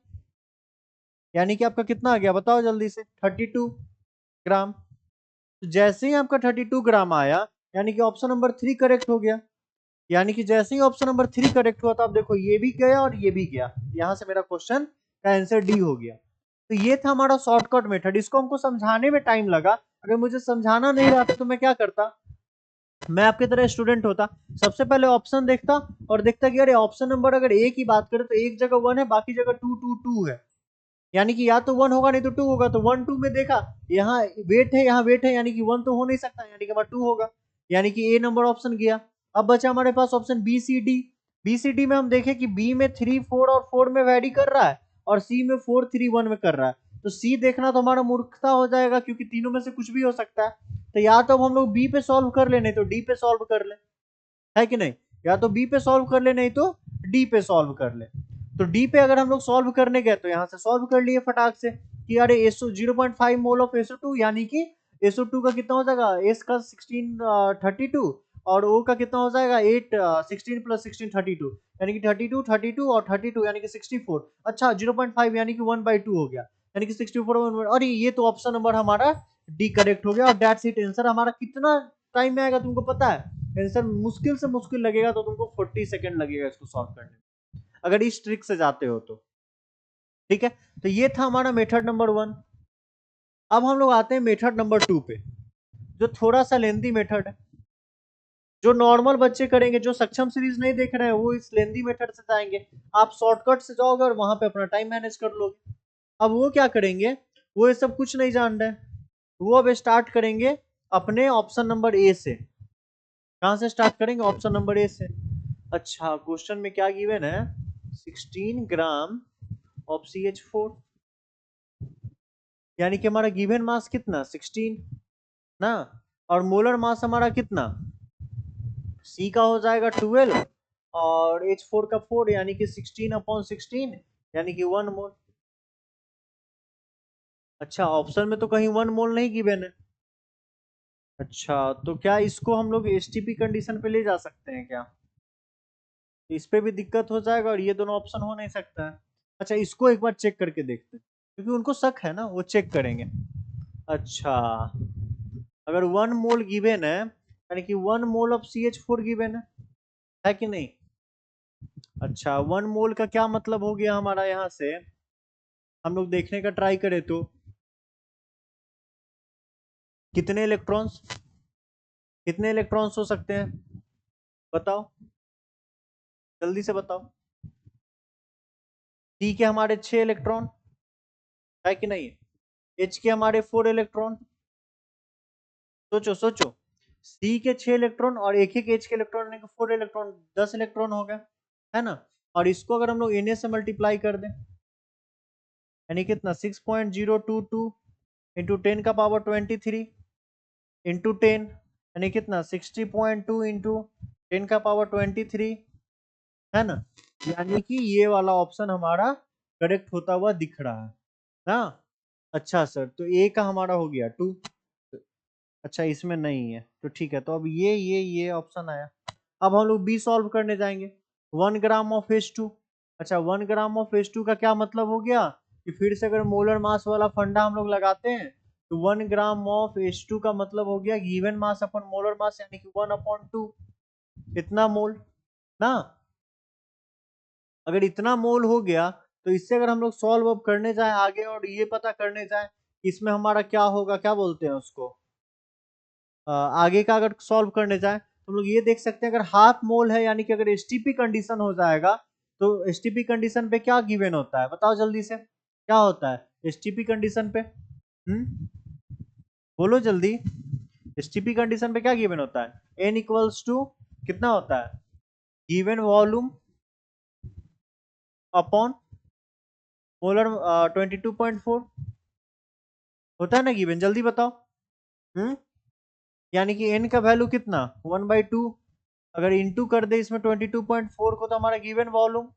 यानी कि आपका कितना आ गया बताओ जल्दी से 32 ग्राम। तो जैसे ही आपका 32 ग्राम आया, यानी कि ऑप्शन नंबर 3 करेक्ट हो गया। यानी कि जैसे ही ऑप्शन नंबर 3 करेक्ट हुआ, तो आप देखो ये भी गया और ये भी गया, यहां से मेरा क्वेश्चन का आंसर डी हो गया। तो ये था हमारा शॉर्टकट मेथड। इसको हमको समझाने में टाइम लगा, अगर मुझे समझाना नहीं रहा था तो मैं क्या करता, मैं आपके तरह स्टूडेंट होता, सबसे पहले ऑप्शन देखता और देखता कि अरे ऑप्शन नंबर अगर ए की बात करें तो एक जगह 1 है, बाकी जगह 2 2 2 है, यानी कि या तो 1 होगा नहीं तो 2 होगा। तो 1 2 में देखा, यहाँ वेट है, यहाँ वेट है, यानी कि 1 तो हो नहीं सकता, यानी कि हमारा 2 होगा, यानी कि ए नंबर ऑप्शन गया। अब बचा हमारे पास option B C D. B C D में हम देखें कि बी में 3 4 और 4 में वैरी कर रहा है, और सी में 431 में कर रहा है, तो सी देखना तो हमारा मूर्खता हो जाएगा, क्योंकि तीनों में से कुछ भी हो सकता है। तो या तो हम लोग बी पे सॉल्व कर ले, नहीं तो डी पे सॉल्व कर ले, है कि नहीं? या तो बी पे सॉल्व कर ले, नहीं तो डी पे सॉल्व कर ले। तो डी पे अगर हम लोग सॉल्व करने गए तो यहाँ से सॉल्व कर लिए फटाक से कि अरे एसओ 0.5 मोल ऑफ SO2, यानी कि SO2 का कितना हो जाएगा, एस का 1632 और ओ का कितना हो जाएगा 8 16 प्लस 16 32, यानी कि 32 और 32 यानी कि 64। अच्छा 0.5 यानी कि 1/2 हो गया, यानी कि 64। अरे ये तो ऑप्शन नंबर हमारा डी करेक्ट हो गया, और दैट्स इट। आंसर हमारा कितना टाइम में आएगा तुमको पता है? आंसर मुश्किल से मुश्किल लगेगा तो तुमको 40 सेकंड लगेगा इसको सॉल्व करने में, अगर इस ट्रिक से जाते हो तो। ठीक है, तो ये था हमारा मेथड नंबर 1। अब हम लोग आते हैं मेथड नंबर 2 पे, जो थोड़ा सा लेंदी मेथड है। जो नॉर्मल बच्चे करेंगे, जो सक्षम सीरीज नहीं देख रहे हैं, वो इस लेंदी मेथड से जाएंगे। आप शॉर्टकट से जाओगे और वहां पे अपना टाइम मैनेज कर लोगे। अब वो क्या करेंगे, वो ये सब कुछ नहीं जान रहे, वो अब स्टार्ट करेंगे अपने ऑप्शन नंबर ए से। कहां से स्टार्ट करेंगे? ऑप्शन नंबर ए से। अच्छा, क्वेश्चन में क्या गिवन है? 16 ग्राम ऑफ CH4, यानी कि हमारा गिवन मास कितना 16 ना, और मोलर मास हमारा कितना, सी का हो जाएगा 12 और H4 का 4, यानी कि 16/16, यानी कि 1 मोल। अच्छा, ऑप्शन में तो कहीं 1 मोल नहीं गिवन है। अच्छा, तो क्या इसको हम लोग STP कंडीशन पे ले जा सकते हैं क्या? इस पे भी दिक्कत हो जाएगा और ये दोनों ऑप्शन हो नहीं सकता है। अच्छा, इसको एक बार चेक करके देखते हैं, क्योंकि उनको शक है ना, वो चेक करेंगे। अच्छा, अगर 1 मोल गिवन है, यानी कि 1 मोल ऑफ CH4 गिवन है कि नहीं? अच्छा, 1 मोल का क्या मतलब हो गया हमारा? यहाँ से हम लोग देखने का ट्राई करें तो कितने इलेक्ट्रॉन्स, कितने इलेक्ट्रॉन्स हो सकते हैं, बताओ, जल्दी से बताओ। डी के हमारे 6 इलेक्ट्रॉन, है कि नहीं? एच के हमारे 4 इलेक्ट्रॉन। सोचो सोचो, सी के 6 इलेक्ट्रॉन और एक एक एच के इलेक्ट्रॉन, 4 इलेक्ट्रॉन, 10 इलेक्ट्रॉन हो गए, है ना? और इसको अगर हम लोग Na से मल्टीप्लाई कर दें, यानी कितना 6.022 इंटू 10 का पावर 23 इंटू 10, यानी कितना 60.2 इंटू 10 का पावर 23, है ना? यानी कि ये वाला ऑप्शन हमारा करेक्ट होता हुआ दिख रहा है ना। अच्छा सर, तो ए का हमारा हो गया 2। अच्छा, इसमें नहीं है तो ठीक है, तो अब ये ऑप्शन आया। अब हम लोग बी सॉल्व करने जाएंगे। 1 ग्राम ऑफ H2। अच्छा, 1 ग्राम ऑफ H2 का क्या मतलब हो गया कि फिर से अगर मोलर मास वाला फंडा हम लोग लगाते हैं, तो 1 ग्राम ऑफ H2 का मतलब हो गया गिवन मास अपन मोलर मास, यानी कि 1/2, इतना मोल ना। अगर इतना मोल हो गया, तो इससे अगर हम लोग सॉल्व अप करने जाए आगे और ये पता करने जाए इसमें हमारा क्या होगा, क्या बोलते हैं उसको, आगे का अगर सॉल्व करने जाए तो हम लोग ये देख सकते हैं, अगर हाफ मोल है, यानी कि अगर एसटीपी कंडीशन हो जाएगा, तो एसटीपी कंडीशन पे क्या गिवन होता है, बताओ जल्दी से, क्या होता है एसटीपी कंडीशन पे? बोलो जल्दी। एसटीपी कंडीशन पे क्या गिवन होता है? एन इक्वल्स टू कितना होता है, गिवन वॉल्यूम अपॉन मोलर 22.4 होता है ना गिवन, जल्दी बताओ। हम्म यानी कि एन का वैल्यू कितना 1/2, अगर इंटू कर दे इसमें 22.4 को, तो हमारा गिवन वॉल्यूम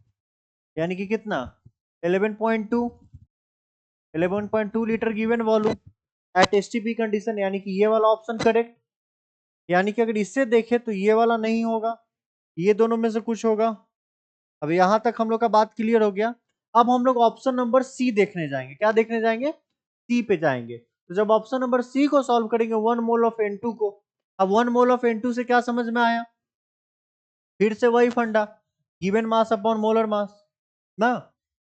यानी कि कितना 11.2, 11.2 litre given volume at STP condition, यानी कि ये वाला ऑप्शन करेक्ट। यानी कि अगर इससे देखें तो ये वाला नहीं होगा, ये दोनों में से कुछ होगा। अब यहां तक हम लोग का बात क्लियर हो गया। अब हम लोग ऑप्शन नंबर सी देखने जाएंगे। क्या देखने जाएंगे? सी पे जाएंगे। तो जब ऑप्शन नंबर सी को सॉल्व करेंगे 1 मोल ऑफ N2 को, अब 1 मोल ऑफ N2 से क्या समझ में आया? फिर से वही फंडा, गिवन मास अपॉन मोलर मास ना।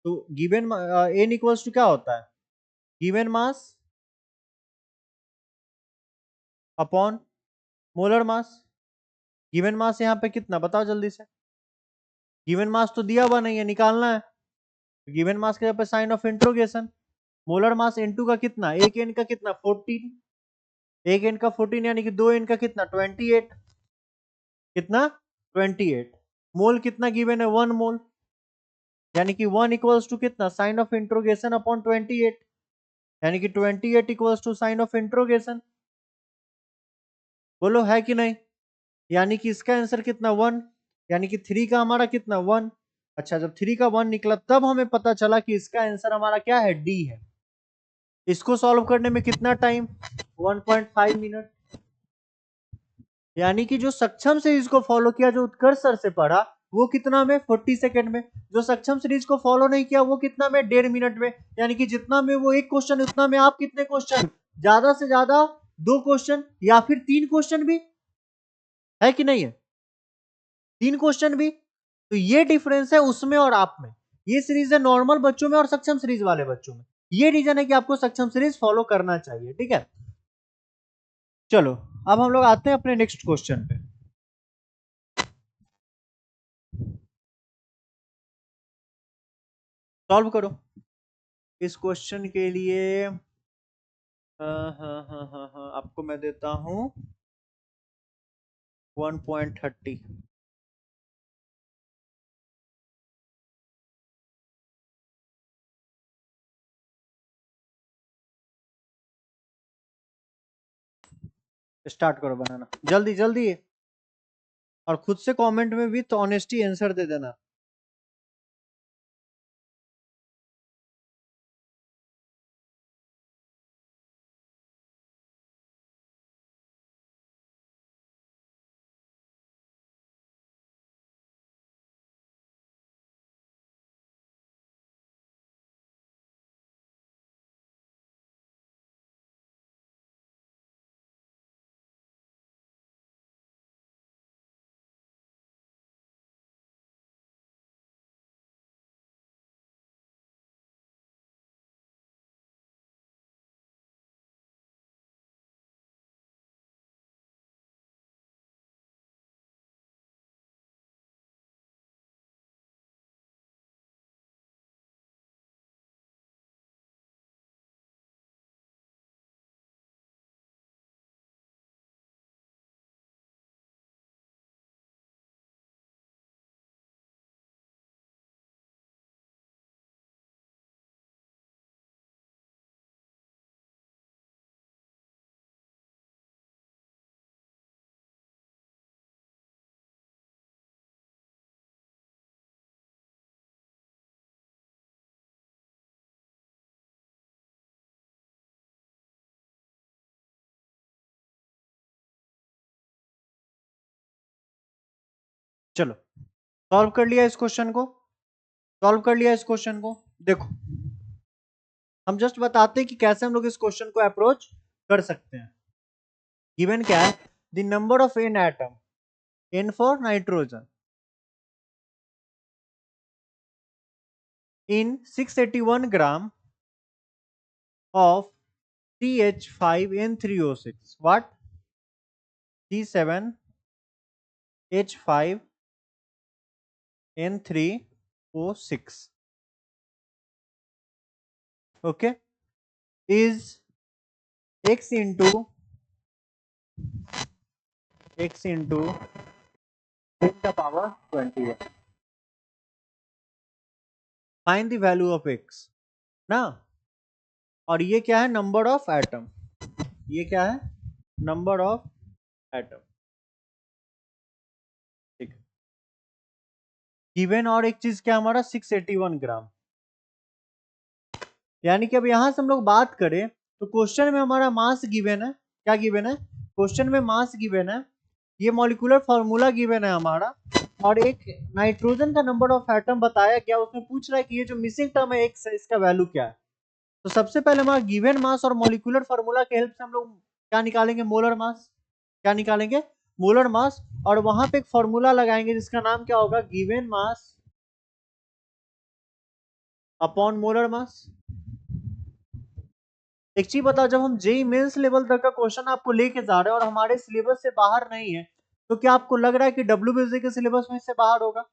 तो गिवन एन इक्वल्स टू क्या होता है, गिवन मास अपॉन मोलर मास। गिवन मास यहाँ पे कितना बताओ जल्दी से, गिवन मास तो दिया हुआ नहीं है, निकालना है। गिवन मास के यहाँ पे sign of interrogation. Molar mass N2 का कितना, एक एन का कितना 14, एक एन का 14 यानी कि दो एन का कितना 28, कितना 28। मोल कितना गिवन है 1 मोल, यानी कि 1 इक्वल्स टू कितना, साइन ऑफ इंट्रोगेशन अपॉन 28, यानी कि 28 equals to sign of interrogation. बोलो है कि नहीं? यानी कि इसका आंसर कितना 1, यानी कि 3 का हमारा कितना 1। अच्छा, जब 3 का 1 निकला तब हमें पता चला कि इसका आंसर हमारा क्या है, डी है। इसको सॉल्व करने में कितना टाइम, 1.5 मिनट। यानी कि जो सक्षम सीरीज को फॉलो किया, जो उत्कर्ष सर से पढ़ा, वो कितना में, 40 सेकंड में। जो सक्षम सीरीज को फॉलो नहीं किया वो कितना में, 1.5 मिनट में। यानी कि जितना में वो एक क्वेश्चन, उतना में आप कितने क्वेश्चन, ज्यादा से ज्यादा 2 क्वेश्चन या फिर 3 क्वेश्चन भी, है कि नहीं है, 3 क्वेश्चन भी। तो ये डिफरेंस है उसमें और आप में। ये सीरीज है नॉर्मल बच्चों में और सक्षम सीरीज वाले बच्चों में। ये रीजन है कि आपको सक्षम सीरीज फॉलो करना चाहिए, ठीक है। चलो, अब हम लोग आते हैं अपने नेक्स्ट क्वेश्चन पे। सॉल्व करो इस क्वेश्चन के लिए। हाँ, आपको मैं देता हूं 1.30। स्टार्ट करो बनाना, जल्दी जल्दी। और खुद से कमेंट में विथ ऑनेस्टी आंसर दे देना। चलो, सॉल्व कर लिया इस क्वेश्चन को, सॉल्व कर लिया इस क्वेश्चन को। देखो, हम जस्ट बताते हैं कि कैसे हम लोग इस क्वेश्चन को अप्रोच कर सकते हैं। गिवन क्या है, the number of N atom, N for nitrogen, in 681 gram of CH5N3O6, what, C7H5N3O6, okay, is x into 10 the power 21. Find the value of x ना। और ये क्या है, नंबर ऑफ एटम, ये क्या है, नंबर ऑफ एटम, ठीक है। गिवन और एक चीज क्या हमारा 681 ग्राम। यानी कि अब यहां से हम लोग बात करें तो क्वेश्चन में हमारा मास गिवन है, क्या गिवन है, क्वेश्चन में मास गिवन है, ये मॉलिक्यूलर फार्मूला गिवन है हमारा, और एक नाइट्रोजन का नंबर ऑफ एटम बताया गया। उसमें पूछ रहा है कि ये जो मिसिंग टर्म है एक्स है, इसका वैल्यू क्या है। तो सबसे पहले हमारा गिवन मास और मॉलिक्यूलर फार्मूला के हेल्प से हम लोग क्या निकालेंगे, मोलर मास, क्या निकालेंगे, मोलर मास। और वहां पे एक फॉर्मूला लगाएंगे जिसका नाम क्या होगा, गिवन मास अपॉन मोलर मास। एक चीज बताओ, जब हम जेई मेंस लेवल तक का क्वेश्चन आपको लेके जा रहे हैं और हमारे सिलेबस से बाहर नहीं है, तो क्या आपको लग रहा है कि डब्ल्यूबीएससी के सिलेबस में इससे बाहर होगा?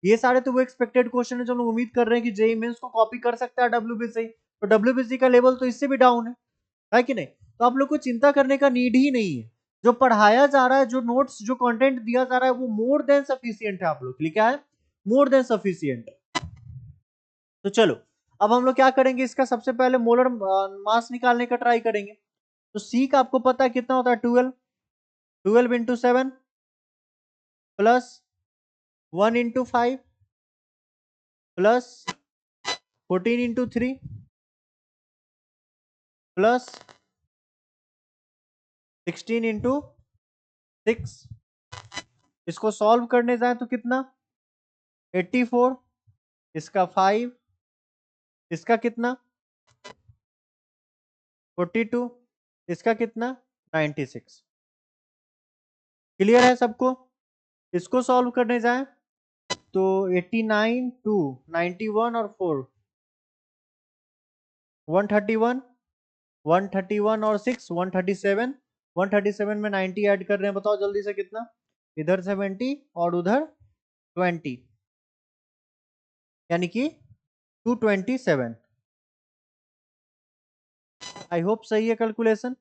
ये सारे तो वो एक्सपेक्टेड क्वेश्चन है जो हम लोग उम्मीद कर रहे हैं कि जेई मेंस को कॉपी कर सकता है डब्ल्यूबीएससी। तो डब्ल्यूबीएससी का लेवल तो इससे भी डाउन है कि नहीं? तो आप लोग को चिंता करने का नीड ही नहीं है। जो पढ़ाया जा रहा है, जो नोट्स, जो कंटेंट दिया जा रहा है, वो मोर देन सफिशियंट है आप लोग के लिए। क्या है, मोर देन सफिशियंट। तो चलो अब हम लोग क्या करेंगे, इसका सबसे पहले मोलर मास निकालने का ट्राई करेंगे। तो सी का आपको पता है कितना होता है, 12। 12 into 7 plus 1 into 5 plus 14 into 3 plus 16 into 6। इसको सॉल्व करने जाए तो कितना, 84, इसका 5, इसका कितना 42, इसका कितना 96। क्लियर है सबको। इसको सॉल्व करने जाए तो 89 टू 91 और 4 131, 131 और 6 137, 137 में 90 ऐड कर रहे हैं, बताओ जल्दी से कितना, इधर 70 और उधर 20, यानी कि 227। आई होप सही है कैलकुलेशन,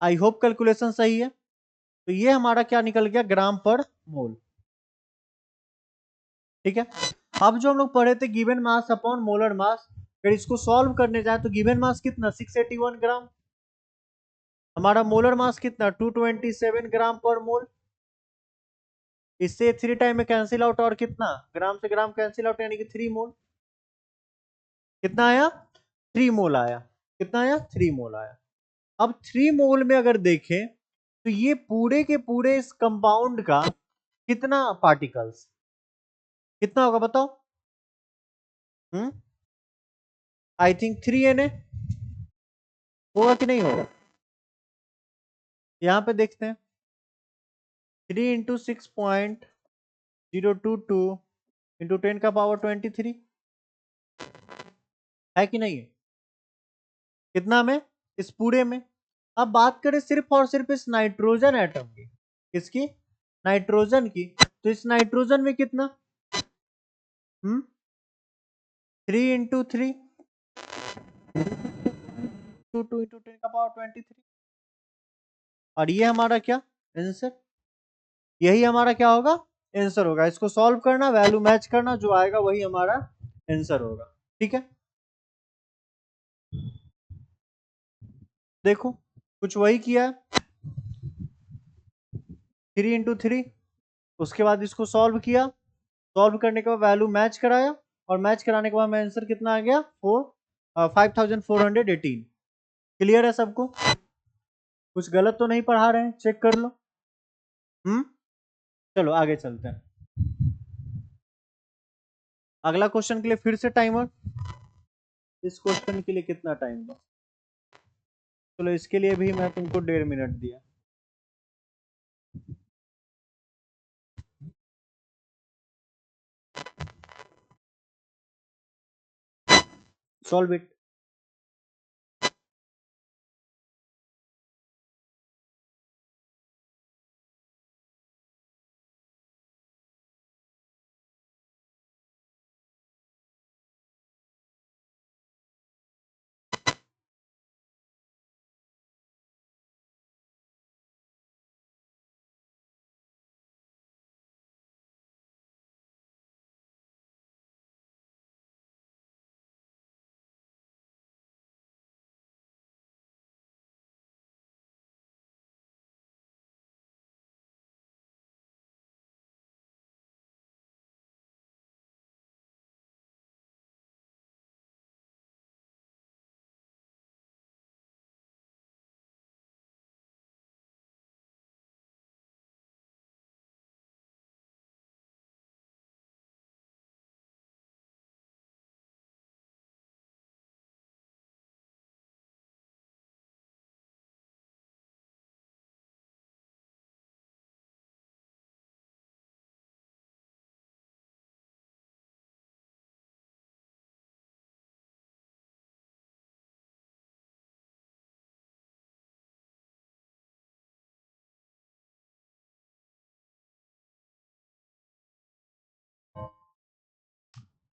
आई होप कैलकुलेशन सही है। तो ये हमारा क्या निकल गया, ग्राम पर मोल। ठीक है, अब जो हम लोग पढ़े थे गिवन मास अपॉन मोलर मास, अगर इसको सॉल्व करने जाए तो गिवन मास कितना 681 ग्राम, हमारा मोलर मास कितना 227 ग्राम पर मोल। इससे 3 टाइम में कैंसिल आउट, और कितना ग्राम से ग्राम कैंसिल आउट, यानी कि 3 मोल। कितना आया, 3 मोल आया। कितना आया, 3 मोल आया। अब 3 मोल में अगर देखें तो ये पूरे के पूरे इस कंपाउंड का कितना पार्टिकल्स, कितना होगा बताओ। आई थिंक 3 Na होगा कि नहीं होगा, यहां पे देखते हैं। 3 इंटू 6.022 इंटू 10 का पावर 23 है कि नहीं है, कितना में, इस पूरे में। अब बात करें सिर्फ और सिर्फ इस नाइट्रोजन एटम की, किसकी, नाइट्रोजन की। तो इस नाइट्रोजन में कितना, 3 इंटू 3 टू 2 इंटू 10 का पावर 23। और ये हमारा क्या आंसर, यही हमारा क्या होगा आंसर होगा। इसको सॉल्व करना, वैल्यू मैच करना, जो आएगा वही हमारा आंसर होगा। ठीक है, देखो कुछ वही किया है, 3 इंटू 3, उसके बाद इसको सॉल्व किया, सॉल्व करने के बाद वैल्यू मैच कराया, और मैच कराने के बाद में आंसर कितना आ गया, 5418। क्लियर है सबको, कुछ गलत तो नहीं पढ़ा रहे हैं, चेक कर लो। चलो आगे चलते हैं। अगला क्वेश्चन के लिए फिर से टाइमर, इस क्वेश्चन के लिए कितना टाइम दो, चलो इसके लिए भी मैं तुमको 1.5 मिनट दिया। Solve it.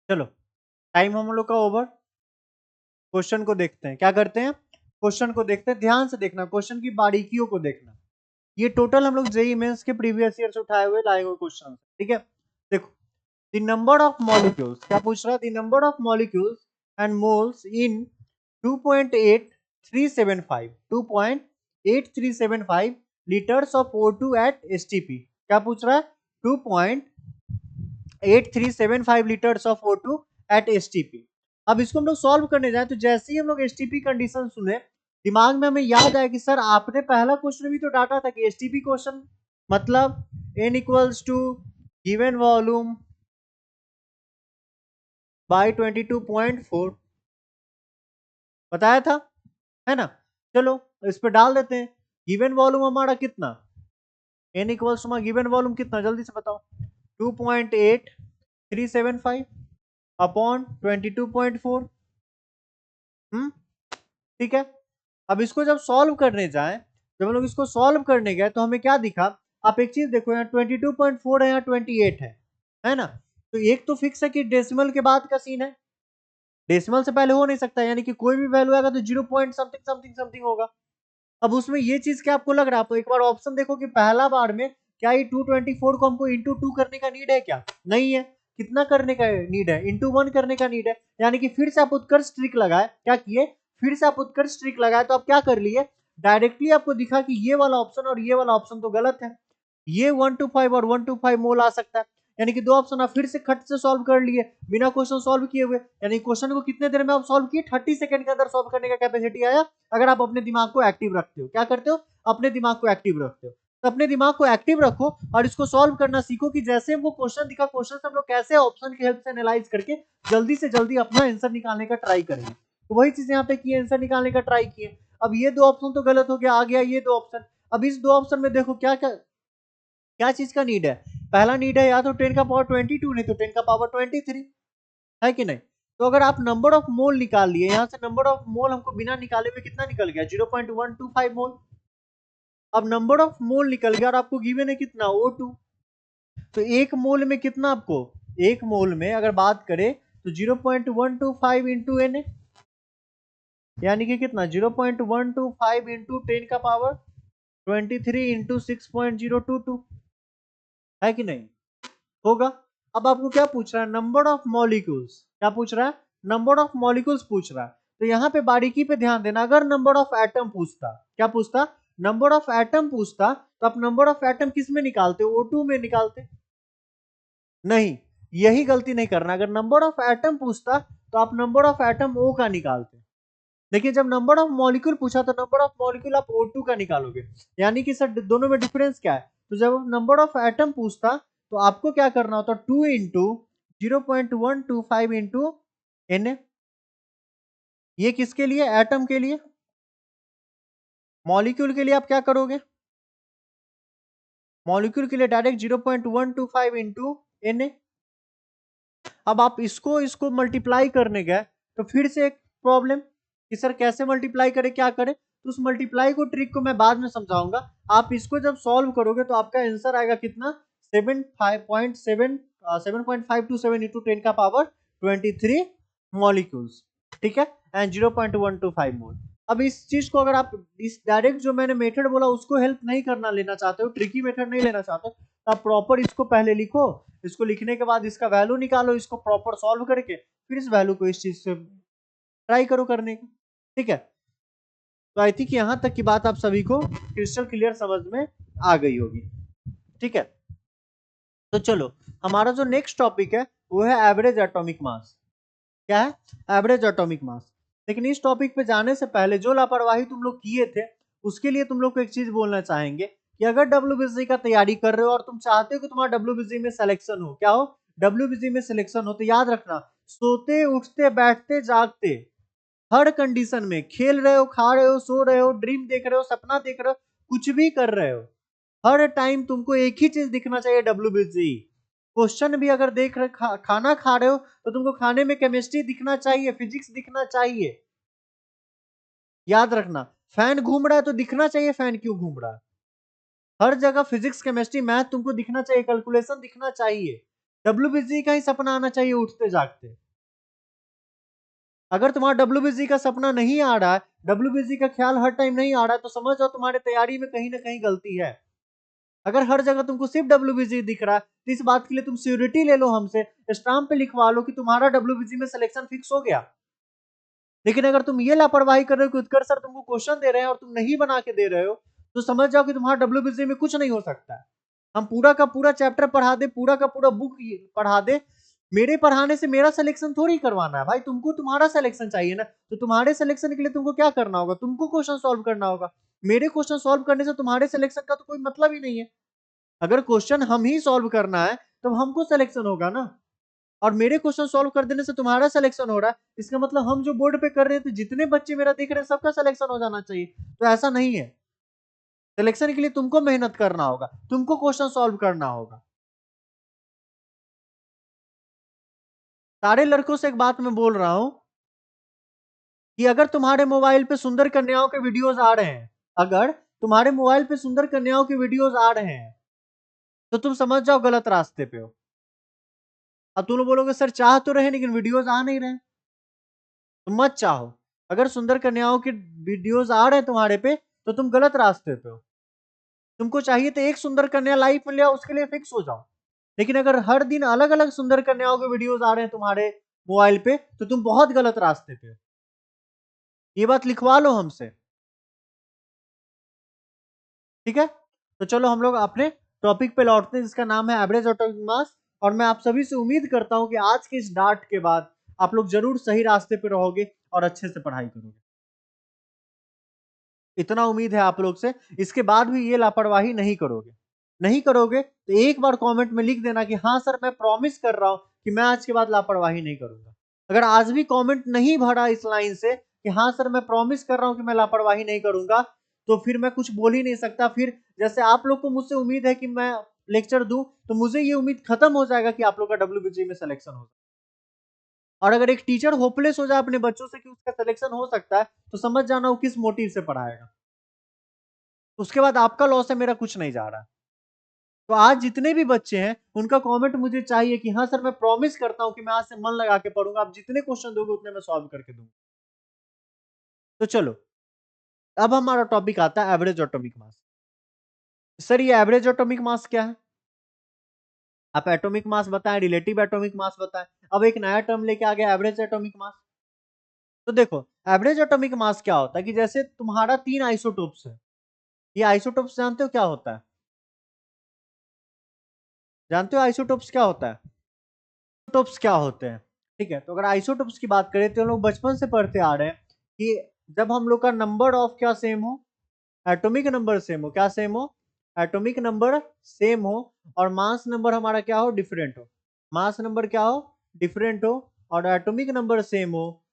चलो टाइम हम लोग का ओवर। क्वेश्चन को देखते हैं, क्या करते हैं, क्वेश्चन को देखते हैं, ध्यान से देखना, क्वेश्चन की बारीकियों को देखना। ये टोटल हम लोग जेईई मेंस के प्रीवियस ईयर से उठाए हुए लाए हुए क्वेश्चन, ठीक है। देखो द नंबर ऑफ मॉलिक्यूल्स, क्या पूछ रहा है, the number of molecules and moles in 2.8375 litres of O2 at STP। क्या पूछ रहा है, 2.8375 litres of O2 at STP। अब इसको हम लोग सॉल्व करने जाए तो जैसे ही हम लोग STP कंडीशन सुने, दिमाग में हमें याद आया कि सर आपने पहला क्वेश्चन भी तो डाटा था कि STP क्वेश्चन मतलब N equals to given volume by 22.4 बताया था, है ना। चलो इस पे डाल देते हैं, गिवन वॉल्यूम हमारा कितना, N equals to given volume कितना, जल्दी से बताओ, 2.8375 अपॉन 22.4। ठीक है। अब इसको जब सॉल्व करने जाएं, जब हम लोग इसको सॉल्व करने गए तो हमें क्या दिखा, आप एक चीज देखो, यहाँ 22.4 है, यहाँ 28 है ना। तो एक तो फिक्स है कि डेसिमल के बाद का सीन है, डेसिमल से पहले हो नहीं सकता, यानी कि कोई भी वैल्यू आएगा तो 0 पॉइंट समथिंग समथिंग समथिंग होगा। अब उसमें ये चीज क्या आपको लग रहा है, आप एक बार ऑप्शन देखो कि पहला बार में क्या ये 224 को हमको इंटू 2 करने का नीड है, क्या नहीं है, कितना करने का नीड है, इंटू 1 करने का नीड है। यानी कि फिर से आप उत्कर्ष ट्रिक लगाए, क्या किए, फिर से आप उत्कर्ष ट्रिक लगाए, तो आप क्या कर लिए, डायरेक्टली आपको दिखा कि ये वाला ऑप्शन और ये वाला ऑप्शन तो गलत है, ये 125 और 125 मोल आ सकता है। यानी कि दो ऑप्शन आप फिर से खट से सॉल्व कर लिए बिना क्वेश्चन सॉल्व किए हुए। यानी क्वेश्चन को कितने देर में आप सॉल्व किए, 30 सेकंड के अंदर सॉल्व करने का कैपेसिटी आया, अगर आप अपने दिमाग को एक्टिव रखते हो। क्या करते हो, अपने दिमाग को एक्टिव रखते हो। तो अपने दिमाग को एक्टिव रखो और इसको सॉल्व करना सीखो कि जैसे हमको क्वेश्चन दिखा, क्वेश्चन से हम लोग कैसे ऑप्शन की हेल्प से एनालाइज करके जल्दी से जल्दी अपना आंसर निकालने का ट्राई करेंगे। तो वही चीज यहाँ पे किए, आंसर निकालने का ट्राई किए। अब ये दो ऑप्शन तो गलत हो गया, आ गया ये दो ऑप्शन। अब इस दो ऑप्शन में देखो क्या क्या क्या चीज का नीड है, पहला नीड है या तो 10 का पावर 22, नहीं तो 10 का पावर 23, है कि नहीं। तो अगर आप नंबर ऑफ मोल निकाल लिए, यहां से नंबर ऑफ मोल हमको बिना निकाले हुए कितना निकल गया, 0.125 मोल। अब नंबर ऑफ मोल निकल गया और आपको गिवन है कितना, O2। तो एक मोल में कितना आपको, एक मोल में अगर बात करें तो 0.125 इंटू एन, यानी कि कितना, 0.125 इंटू 10 का पावर 23 इंटू 6.022, है कि नहीं, होगा। अब आपको क्या पूछ रहा है, नंबर ऑफ मॉलिक्यूल्स, क्या पूछ रहा है, नंबर ऑफ मॉलिक्यूल्स पूछ रहा है। तो यहाँ पे बारीकी पे ध्यान देना, अगर नंबर ऑफ एटम पूछता, क्या पूछता, नंबर ऑफ एटम पूछता, तो आप नंबर ऑफ एटम किस में निकालते, O2 में निकालते, नहीं, यही गलती नहीं करना। अगर नंबर ऑफ एटम पूछता तो आप नंबर ऑफ एटम O का निकालते। देखिए जब नंबर ऑफ मॉलिक्यूल पूछा तो नंबर ऑफ मॉलिक्यूल आप O2 का निकालोगे, यानी कि सर दोनों में डिफरेंस क्या है। तो जब नंबर ऑफ एटम पूछता तो आपको क्या करना होता, 2 इंटू 0.125 इंटू एन, ये किसके लिए, एटम के लिए। मॉलिक्यूल के लिए आप क्या करोगे, मॉलिक्यूल के लिए डायरेक्ट 0.125 इंटू एन। अब आप इसको इसको मल्टीप्लाई करने गए तो फिर से एक प्रॉब्लम कि सर कैसे मल्टीप्लाई करें, क्या करें। तो उस मल्टीप्लाई को ट्रिक को मैं बाद में समझाऊंगा। आप इसको जब सॉल्व करोगे तो आपका आंसर आएगा कितना, 7.527 इंटू 10 का पावर 23 मॉलिक्यूल्स, ठीक है, एंड 0.125 मोल। अब इस चीज को अगर आप इस डायरेक्ट जो मैंने मेथड बोला उसको हेल्प नहीं करना लेना चाहते हो, ट्रिकी मेथड नहीं लेना चाहते हो, तो आप प्रॉपर इसको पहले लिखो, इसको लिखने के बाद इसका वैल्यू निकालो, इसको प्रॉपर सॉल्व करके फिर इस वैल्यू को इस चीज से ट्राई करो करने का, ठीक है। तो आई थिंक यहां तक की बात आप सभी को क्रिस्टल क्लियर समझ में आ गई होगी, ठीक है। तो चलो हमारा जो नेक्स्ट टॉपिक है वो है एवरेज एटॉमिक मास। क्या है, एवरेज एटॉमिक मास। लेकिन इस टॉपिक पे जाने से पहले जो लापरवाही तुम लोग किए थे उसके लिए तुम लोग को एक चीज बोलना चाहेंगे कि अगर डब्ल्यूबीएससी का तैयारी कर रहे हो और तुम चाहते हो कि तुम्हारा डब्ल्यूबीएससी में सिलेक्शन हो, क्या हो, डब्ल्यूबीएससी में सिलेक्शन हो, तो याद रखना, सोते उठते बैठते जागते हर कंडीशन में, खेल रहे हो, खा रहे हो, सो रहे हो, ड्रीम देख रहे हो, सपना देख रहे हो, कुछ भी कर रहे हो, हर टाइम तुमको एक ही चीज दिखना चाहिए, डब्ल्यूबीएससी। क्वेश्चन भी अगर देख रहे, खाना खा रहे हो तो तुमको खाने में केमिस्ट्री दिखना चाहिए, फिजिक्स दिखना चाहिए। याद रखना, फैन घूम रहा है तो दिखना चाहिए फैन क्यों घूम रहा है, हर जगह फिजिक्स केमिस्ट्री मैथ तुमको दिखना चाहिए, कैलकुलेशन दिखना चाहिए। डब्ल्यूबीएससी का ही सपना आना चाहिए उठते जागते। अगर तुम्हारा डब्ल्यूबीएससी का सपना नहीं आ रहा है, डब्ल्यूबीएससी का ख्याल हर टाइम नहीं आ रहा है, तो समझ जाओ तुम्हारे तैयारी में कहीं ना कहीं गलती है। अगर हर जगह तुमको सिर्फ डब्ल्यूबीएससी दिख रहा है तो इस बात के लिए तुम श्योरिटी ले लो हमसे, स्टाम्प पे लिखवा लो कि तुम्हारा WBG में सिलेक्शन फिक्स हो गया। लेकिन अगर तुम ये लापरवाही कर रहे हो कि उत्कर्ष सर तुमको क्वेश्चन दे रहे हैं और तुम नहीं बना के दे रहे हो, तो समझ जाओ कि तुम्हारा WBG में कुछ नहीं हो सकता है। हम पूरा का पूरा चैप्टर पढ़ा दे, पूरा का पूरा बुक पढ़ा दे, मेरे पढ़ाने से मेरा सिलेक्शन थोड़ी करवाना है भाई, तुमको तुम्हारा सिलेक्शन चाहिए ना। तो तुम्हारे सिलेक्शन के लिए तुमको क्या करना होगा, तुमको क्वेश्चन सॉल्व करना होगा। मेरे क्वेश्चन सॉल्व करने से तुम्हारे सिलेक्शन का तो कोई मतलब ही नहीं है। अगर क्वेश्चन हम ही सॉल्व करना है तो हमको सिलेक्शन होगा ना, और मेरे क्वेश्चन सॉल्व कर देने से तुम्हारा सिलेक्शन हो रहा है, इसका मतलब हम जो बोर्ड पे कर रहे हैं तो जितने बच्चे मेरा देख रहे हैं सबका सिलेक्शन हो जाना चाहिए। तो ऐसा नहीं है, सिलेक्शन के लिए तुमको मेहनत करना होगा, तुमको क्वेश्चन सॉल्व करना होगा। सारे लड़कों से एक बात मैं बोल रहा हूं कि अगर तुम्हारे मोबाइल पे सुंदर कन्याओं के वीडियोस आ रहे हैं, अगर तुम्हारे मोबाइल पे सुंदर कन्याओं के वीडियोस आ रहे हैं, तो तुम समझ जाओ गलत रास्ते पे हो। अब तुम लोग बोलोगे सर चाह तो रहे लेकिन वीडियोस आ नहीं रहे, तो मत चाहो। अगर सुंदर कन्याओं के वीडियोस आ रहे हैं तुम्हारे पे तो तुम गलत रास्ते पे हो। तुमको चाहिए तो एक सुंदर कन्या लाइफ में ले आओ, उसके लिए फिक्स हो जाओ। लेकिन अगर हर दिन अलग अलग सुंदर कन्याओं के वीडियोस आ रहे हैं तुम्हारे मोबाइल पे तो तुम बहुत गलत रास्ते पे हो, ये बात लिखवा लो हमसे, ठीक है। तो चलो हम लोग अपने टॉपिक पे लौटते हैं जिसका नाम है एवरेज एटॉमिक मास। और मैं आप सभी से उम्मीद करता हूं कि आज के इस डांट के बाद आप लोग जरूर सही रास्ते पे रहोगे और अच्छे से पढ़ाई करोगे, इतना उम्मीद है आप लोग से। इसके बाद भी ये लापरवाही नहीं करोगे, नहीं करोगे तो एक बार कमेंट में लिख देना कि हाँ सर मैं प्रॉमिस कर रहा हूं कि मैं आज के बाद लापरवाही नहीं करूंगा। अगर आज भी कमेंट नहीं भरा इस लाइन से कि हाँ सर मैं प्रॉमिस कर रहा हूं कि मैं लापरवाही नहीं करूंगा, तो फिर मैं कुछ बोल ही नहीं सकता। फिर जैसे आप लोग को मुझसे उम्मीद है कि मैं लेक्चर दूं, तो मुझे ये उम्मीद खत्म हो जाएगा कि आप लोग का WBG में सिलेक्शन हो। और अगर एक टीचर होपलेस हो जाए अपने बच्चों से कि उसका सिलेक्शन हो सकता है, तो समझ जाना वो किस मोटिव से पढ़ाएगा। उसके बाद आपका लॉस है, मेरा कुछ नहीं जा रहा। तो आज जितने भी बच्चे हैं उनका कमेंट मुझे चाहिए कि हाँ सर मैं प्रॉमिस करता हूं कि मैं आज से मन लगा के पढ़ूंगा, आप जितने क्वेश्चन दोगे उतने मैं सॉल्व करके दूंगा। तो चलो अब हमारा टॉपिक आता है एवरेज एटॉमिक मास। सर ये एवरेज एटॉमिक मास क्या है, आप एटॉमिक मास बताएं, रिलेटिव एटॉमिक मास बताएं। अब एक नया टर्म लेके आ गया एवरेज एटॉमिक मास। तो देखो एवरेज एटॉमिक मास क्या होता है कि जैसे तुम्हारा 3 आइसोटोप्स है, ये आइसोटोप्स जानते हो क्या होता है, जानते हो आइसोटोप्स क्या होता है, आइसोटोप्स क्या होते हैं। ठीक है, तो अगर आइसोटोप्स की बात करें तो हम लोग बचपन से पढ़ते आ रहे हैं कि जब हम लोग का नंबर ऑफ क्या सेम हो, एटॉमिक नंबर सेम हो, क्या सेम हो, एटॉमिक नंबर सेम हो, और मास नंबर हमारा क्या हो, डिफरेंट हो। मास नंबर क्या हो, डिफरेंट हो, और एटॉमिक नंबर सेम हो,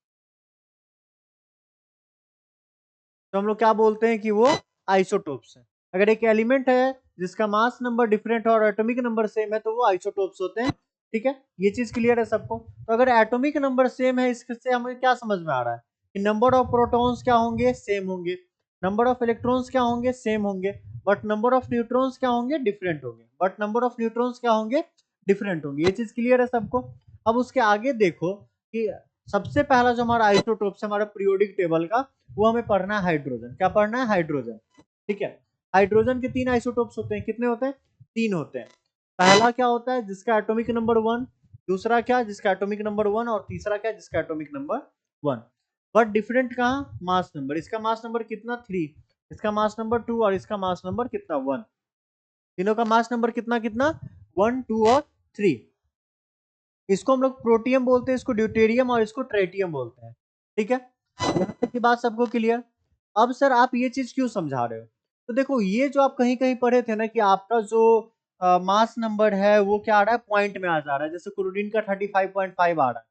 तो हम लोग क्या बोलते हैं कि वो आइसोटोप्स है। अगर एक एलिमेंट है जिसका मास नंबर डिफरेंट है और एटॉमिक नंबर सेम है तो वो आइसोटोप्स होते हैं। ठीक है, ये चीज क्लियर है सबको। तो अगर एटॉमिक नंबर सेम है, इससे हमें क्या समझ में आ रहा है कि नंबर ऑफ प्रोटॉन्स क्या होंगे, सेम होंगे, नंबर ऑफ इलेक्ट्रॉन्स क्या होंगे, सेम होंगे, बट नंबर ऑफ न्यूट्रॉन्स क्या होंगे, डिफरेंट होंगे, बट नंबर ऑफ न्यूट्रॉन्स क्या होंगे, डिफरेंट होंगे। ये चीज क्लियर है सबको। अब उसके आगे देखो कि सबसे पहला जो हमारा आइसोटोप्स है हमारा पीरियोडिक टेबल का, वो हमें पढ़ना है हाइड्रोजन। क्या पढ़ना है, हाइड्रोजन। ठीक है, हाइड्रोजन के 3 आइसोटोप्स होते हैं, कितने होते हैं, 3 होते हैं। पहला क्या होता है जिसका एटॉमिक नंबर 1, दूसरा क्या जिसका एटॉमिक नंबर 1, और तीसरा क्या जिसका एटॉमिक नंबर 1। बट डिफरेंट कहाँ, मास नंबर। इसका मास नंबर कितना, 3, इसका मास नंबर 2, और इसका मास नंबर कितना, 1। तीनों का मास नंबर कितना कितना, 1, 2 और 3। इसको हम लोग प्रोटियम बोलते हैं, इसको ड्यूटेरियम और इसको ट्रेटियम बोलते हैं। ठीक है, यहाँ तक की बात सबको क्लियर। अब सर आप ये चीज क्यों समझा रहे हो, तो देखो ये जो आप कहीं कहीं पढ़े थे ना कि आपका जो मास नंबर है वो क्या आ रहा है, पॉइंट में आ जा रहा है, जैसे क्लोरीन का 35.5 आ रहा है।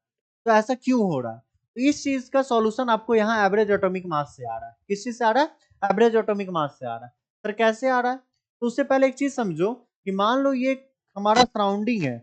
तो ऐसा क्यों हो रहा है, तो इस चीज का सॉल्यूशन आपको यहाँ एवरेज एटॉमिक मास से आ रहा है। किस चीज से आ रहा है, एवरेज एटॉमिक मास से आ रहा है। सर कैसे आ रहा है, तो उससे पहले एक चीज समझो कि मान लो ये हमारा सराउंडिंग है।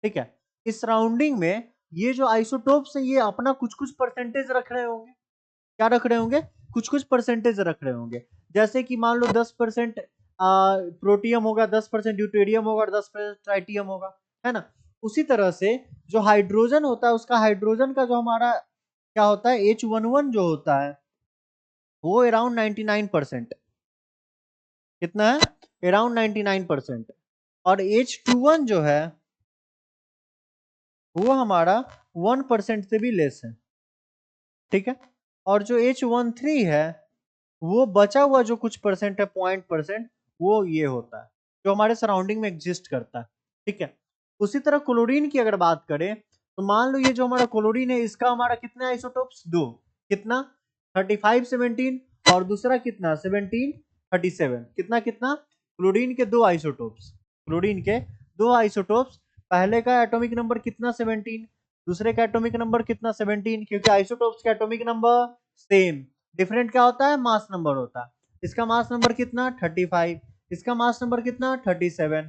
ठीक है, इस सराउंडिंग में ये जो आइसोटोप्स हैं ये अपना कुछ कुछ परसेंटेज रख रहे होंगे। क्या रख रहे होंगे, कुछ कुछ परसेंटेज रख रहे होंगे। जैसे कि मान लो 10% प्रोटियम होगा, 10% ड्यूटेरियम होगा और 10% ट्राइटियम होगा, है ना। उसी तरह से जो हाइड्रोजन होता है उसका, हाइड्रोजन का जो हमारा क्या होता है, H11 जो होता है वो अराउंड 99%, कितना है, अराउंड 99%। और H21 जो है वो हमारा 1% से भी लेस है, ठीक है। और जो H13 है वो बचा हुआ जो कुछ परसेंट है, 0.% वो ये होता है जो हमारे सराउंडिंग में एग्जिस्ट करता है, ठीक है। उसी तरह क्लोरीन की अगर बात करें तो मान लो ये जो हमारा क्लोरीन है इसका हमारा कितने आइसोटोप्स, दो, कितना 3517 और दूसरा कितना 1737, कितना कितना क्लोरीन के दो आइसोटोप्स, क्लोरीन के दो आइसोटोप्स, पहले का एटॉमिक नंबर कितना 17, दूसरे का एटॉमिक नंबर कितना 17, क्योंकि आइसोटोप्स का एटॉमिक नंबर सेम, डिफरेंट क्या होता है, मास नंबर होता है। इसका मास नंबर कितना 35, इसका मास नंबर कितना 37,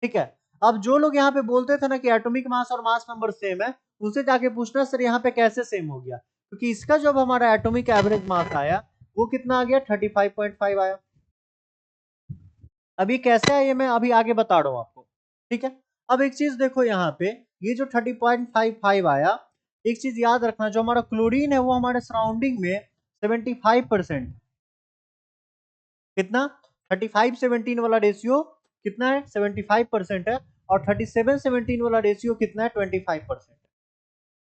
ठीक है। अब जो लोग यहाँ पे बोलते थे ना कि एटॉमिक मास और मास नंबर सेम है, उनसे जाके पूछना सर यहाँ पे कैसे सेम हो गया, क्योंकि इसका जब हमारा एटॉमिक एवरेज मास आया वो कितना आ गया 35.5 आया। अब ये कैसे है ये मैं अभी आगे बता रहा हूँ आपको, ठीक है। अब एक चीज देखो यहाँ पे, ये जो 30.55 आया, एक चीज याद रखना, जो हमारा क्लोरीन है वो हमारे सराउंडिंग में 75%, कितना 35-17 वाला रेशियो कितना है 75% है, और 37-17 वाला रेशियो कितना है 25%,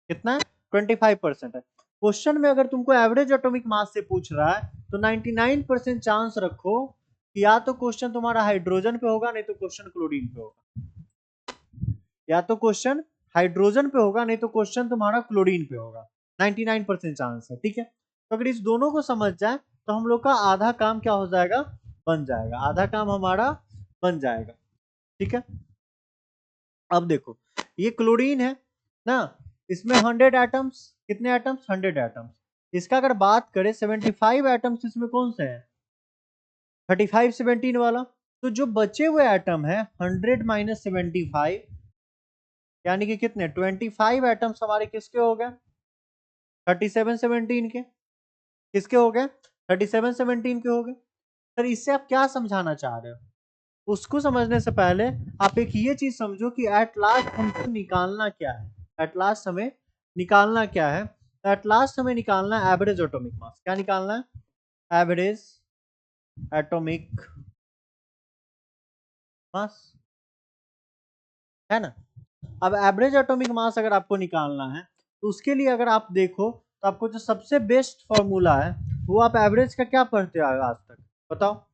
कितना है 25% है। क्वेश्चन में अगर तुमको एवरेज एटॉमिक मास से पूछ रहा है तो 99% चांस रखो कि या तो क्वेश्चन तुम्हारा हाइड्रोजन पे होगा, नहीं तो क्वेश्चन क्लोरीन पे होगा, या तो क्वेश्चन हाइड्रोजन पे होगा नहीं तो क्वेश्चन तुम्हारा क्लोरीन पे होगा, 99% चांस है, ठीक है। तो अगर इस दोनों को समझ जाए तो हम लोग का आधा काम क्या हो जाएगा, बन जाएगा, आधा काम हमारा बन जाएगा, ठीक है। अब देखो ये क्लोरीन है ना, इसमें 100 एटम्स, कितने एटम्स 100 एटम्स, इसका अगर बात करें 75 एटम्स इसमें कौन से हैं 35-17 वाला, तो जो बचे हुए एटम है 100 माइनस 75 यानी कि कितने 25 एटम्स हमारे किसके हो गए 37-17 के, किसके हो गए 37-17 के हो गए। सर इससे आप क्या समझाना चाह रहे हो, उसको समझने से पहले आप एक ये चीज समझो कि एट लास्ट हमको निकालना क्या है, एट लास्ट हमें निकालना क्या है, एट लास्ट हमें निकालना है एवरेज एटॉमिक मास, क्या निकालना है एवरेज एटॉमिक मास, है ना। अब एवरेज एटॉमिक मास अगर आपको निकालना है तो उसके लिए अगर आप देखो तो आपको जो सबसे बेस्ट फॉर्मूला है वो आप एवरेज का क्या पढ़ते हो आज तक, बताओ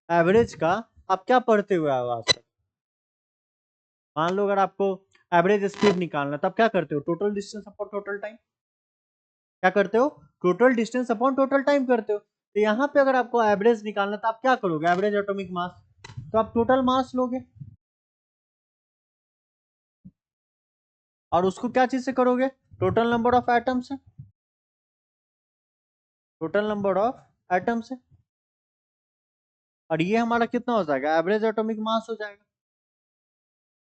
एवरेज का आप क्या पढ़ते हुए आओ आज तक। मान लो अगर आपको एवरेज स्पीड निकालना तब क्या करते हो, total distance upon total time, क्या करते हो total distance upon total time करते हो। तो यहाँ पे अगर आपको एवरेज निकालना तो आप क्या करोगे, एवरेज एटॉमिक मास, तो आप टोटल मास लोगे और उसको क्या चीज से करोगे, टोटल नंबर ऑफ एटम्स है, टोटल नंबर ऑफ एटम्स है, और ये हमारा कितना हो जाएगा एवरेज एटॉमिक मास हो जाएगा।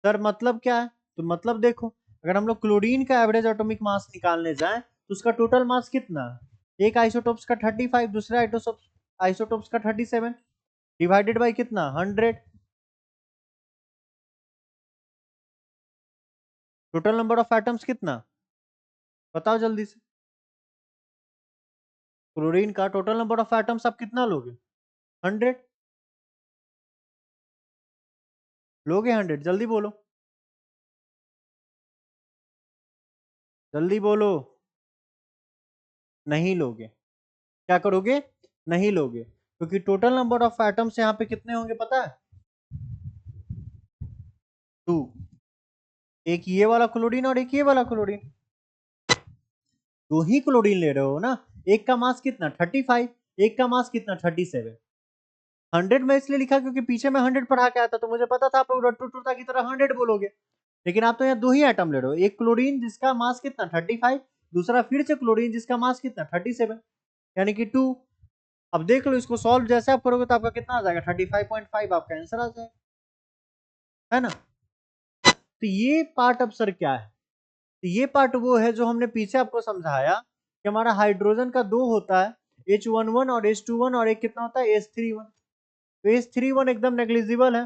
सर मतलब क्या है, तो मतलब देखो अगर हम लोग क्लोरीन का एवरेज एटॉमिक मास निकालने जाएं तो उसका टोटल मास कितना है, एक आइसोटोप्स का 35, दूसरे आइसोटोप्स का 37, डिवाइडेड बाई कितना 100, टोटल नंबर ऑफ एटम्स कितना, बताओ जल्दी से, क्लोरीन का टोटल नंबर ऑफ एटम्स आप कितना लोगे 100, लोगे 100, जल्दी बोलो, जल्दी बोलो, नहीं लोगे, क्या करोगे, नहीं लोगे, क्योंकि टोटल नंबर ऑफ एटम्स यहाँ पे कितने होंगे पता है 2, एक ये वाला क्लोरीन और एक ये वाला क्लोरीन, दो ही क्लोरीन ले रहे हो ना, एक का मास कितना 35, एक का मास कितना 37, 100 में इसलिए लिखा क्योंकि पीछे मैं 100 पढ़ा के आया था तो मुझे पता था आप लोग रट्टू टूटा की तरह 100 बोलोगे, लेकिन आप तो यहाँ दो ही एटम ले रहे हो, एक क्लोरीन जिसका मास कितना 35, दूसरा फिर से क्लोरीन जिसका मास कितना 37, यानी कि 2। अब देख लो इसको सॉल्व जैसे आप करोगे तो आपका कितना आ जाएगा 35.5 आपका आंसर आ जाएगा, है ना। तो ये पार्ट अब सर क्या है, तो ये पार्ट वो है जो हमने पीछे आपको समझाया कि हमारा हाइड्रोजन का दो होता है H11 और H21 और एक कितना होता है H31, तो H31 एकदम नेग्लिजिबल है,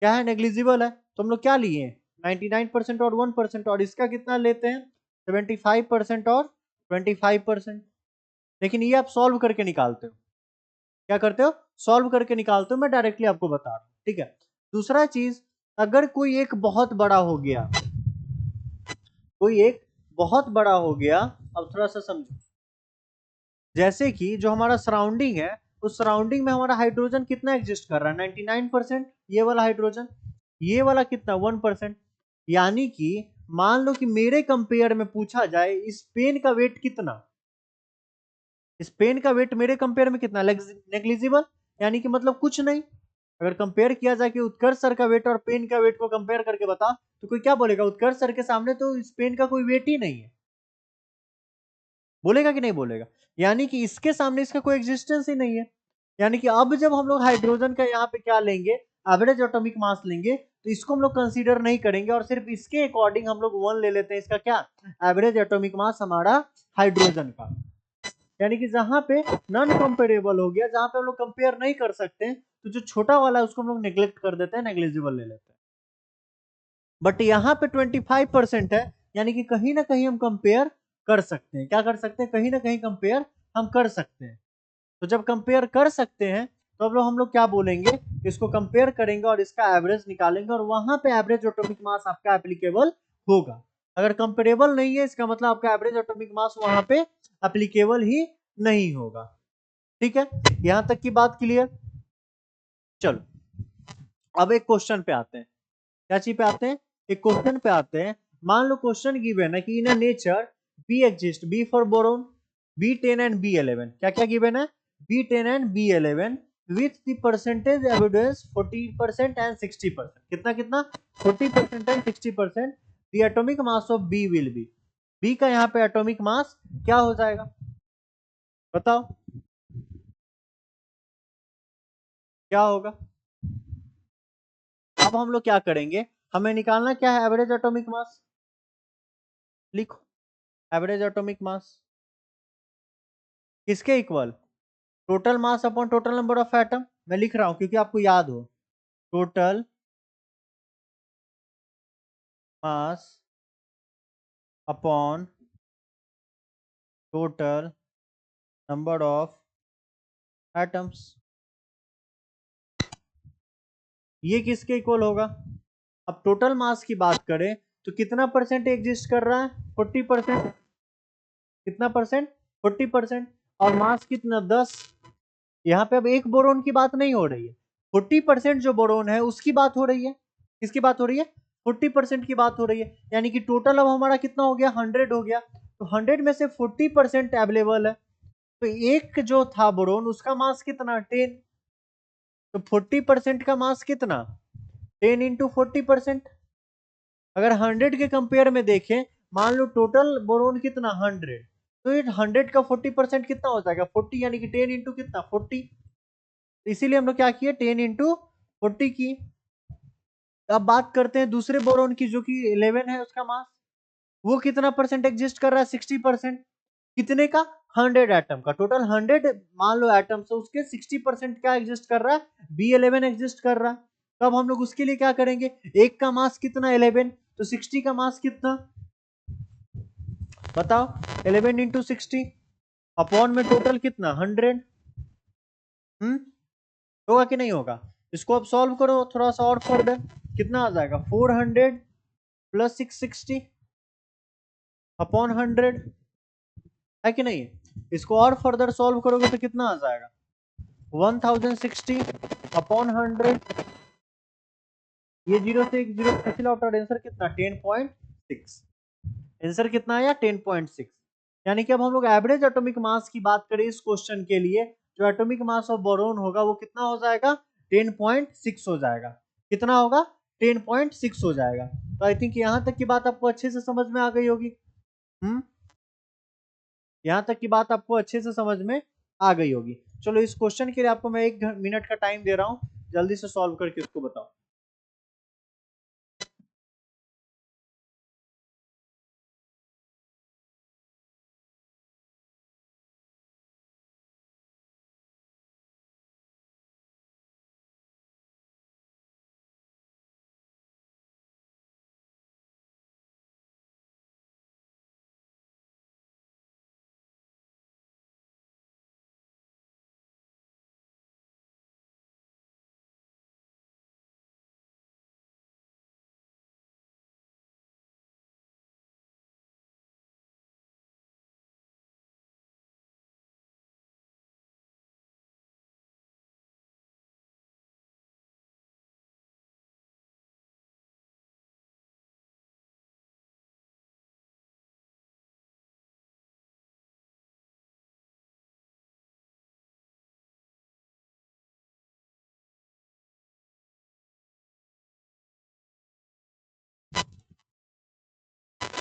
क्या है नेग्लिजिबल है, तो हम लोग क्या लिए 99% और 1%, और इसका कितना लेते हैं 75% और 25%, लेकिन ये आप सॉल्व करके निकालते हो, क्या करते हो सॉल्व करके निकालते हो, मैं डायरेक्टली आपको बता रहा हूँ। ठीक है। दूसरा चीज, अगर कोई एक बहुत बड़ा हो गया, कोई एक बहुत बड़ा हो गया, अब थोड़ा सा समझो, जैसे कि जो हमारा सराउंडिंग है, उस सराउंडिंग में हमारा हाइड्रोजन कितना एग्जिस्ट कर रहा है, 99%। ये वाला हाइड्रोजन, ये वाला कितना, 1%। यानी कि मान लो कि मेरे कंपेयर में पूछा जाए इस पेन का वेट कितना, इस पेन का वेट मेरे कंपेयर में कितना, नेग्लिजिबल, यानी कि मतलब कुछ नहीं। अगर कंपेयर किया जाए कि उत्कर्ष सर का वेट और पेन का वेट को कंपेयर करके बता, तो कोई क्या बोलेगा, उत्कर्ष सर के सामने तो इस पेन का कोई वेट ही नहीं है, बोलेगा कि नहीं बोलेगा। यानी कि इसके सामने इसका कोई एग्जिस्टेंस ही नहीं है। यानी कि अब जब हम लोग हाइड्रोजन का यहाँ पे क्या लेंगे, एवरेज एटॉमिक मास लेंगे, तो इसको हम लोग कंसीडर नहीं करेंगे और सिर्फ इसके अकॉर्डिंग हम लोग 1 ले लेते हैं, इसका क्या, एवरेज एटॉमिक मास हमारा हाइड्रोजन का। यानी कि जहां पे नॉन कंपेरेबल हो गया, जहां पे हम लोग कंपेयर नहीं कर सकते, तो जो छोटा वाला है उसको हम लोग नेग्लेक्ट कर देते हैं, नेग्लिजिबल ले लेते हैं। बट यहाँ पे 25% है, यानी कि कहीं ना कहीं हम कंपेयर कर सकते हैं, क्या कर सकते हैं, कहीं ना कहीं कंपेयर हम कर सकते हैं। तो जब कंपेयर कर सकते हैं, तो अब हम लोग क्या बोलेंगे, इसको कंपेयर करेंगे और इसका एवरेज निकालेंगे, और वहां पे एवरेज एटॉमिक मास आपका एप्लीकेबल होगा। अगर कंपेरेबल नहीं है, इसका मतलब आपका एवरेज एटॉमिक मास वहां पे एप्लीकेबल ही नहीं होगा। ठीक है, यहां तक की बात क्लियर। चलो, अब एक क्वेश्चन पे आते हैं। क्या चीज पे आते हैं, एक क्वेश्चन पे आते हैं। मान लो क्वेश्चन गिवन है कि in nature B exist, B for boron, B10 and B11, क्या क्या गिवन है, B10 and B11 with the percentage evidence 40% and 60%, कितना कितना, 40% and 60%। The atomic mass of B will be, B का यहाँ पे एटॉमिक मास क्या हो जाएगा, बताओ क्या होगा। अब हम लोग क्या करेंगे, हमें निकालना क्या है, एवरेज एटॉमिक मास। लिखो, एवरेज एटॉमिक मास किसके equal, total mass upon total number of atom. मैं लिख रहा हूं क्योंकि आपको याद हो, total mass upon total number of atoms, ये किसके इक्वल होगा। अब टोटल मास की बात करें तो कितना परसेंट एग्जिस्ट कर रहा है, 40%, कितना परसेंट, 40%, और मास कितना, 10। यहाँ पे अब एक बोरोन की बात नहीं हो रही है, 40% जो बोरोन है उसकी बात हो रही है, किसकी बात हो रही है, 40% की बात हो रही है। यानी कि टोटल अब हमारा कितना हो गया, 100 हो गया, तो 100 में से 40% अवेलेबल है। तो एक जो था बोरोन उसका मास कितना, 10, तो 40% का मास कितना, 10 इंटू 40%। अगर 100 के कंपेयर में देखें, मान लो टोटल बोरोन कितना, 100, तो ये 100 का 40% कितना हो जाएगा, 40, यानी कि 10 इंटू कितना, 40। इसीलिए हम लोग क्या किए, 10 इंटू 40 की। अब बात करते हैं दूसरे बोरोन की, जो कि 11 है, उसका मास, वो कितना परसेंट एग्जिस्ट कर रहा है, 60%। कितने का, 100 एटम का, टोटल 100 मान लो एटम से उसके 60% क्या एग्जिस्ट कर रहा है, B11 एग्जिस्ट कर रहा है। तो अब हम लोग उसके लिए क्या करेंगे, एक का मास कितना, 11, तो 60 का मास कितना, बताओ, 11 इंटू 60 अपॉन में टोटल कितना, 100। होगा कि नहीं होगा। इसको अब सॉल्व करो थोड़ा सा और फर्दर, कितना आ जाएगा, 400 प्लस 660 अपॉन 100, है कि नहीं। इसको और फर्दर सॉल्व करोगे तो कितना आ जाएगा, 1060 अपॉन 100। ये जीरो से एक जीरो कैंसिल आउट और आंसर कितना, 10.6। आंसर कितना आया, 10.6। यानी कि अब हम लोग एवरेज एटॉमिक मास की बात करें इस क्वेश्चन के लिए, जो एटॉमिक मास ऑफ बोरोन होगा वो कितना हो जाएगा, 10.6 हो जाएगा। कितना होगा, 10.6 हो जाएगा। तो आई थिंक यहां तक की बात आपको अच्छे से समझ में आ गई होगी। हम्म, यहां तक की बात आपको अच्छे से समझ में आ गई होगी। चलो, इस क्वेश्चन के लिए आपको मैं 1 मिनट का टाइम दे रहा हूं, जल्दी से सॉल्व करके इसको बताओ।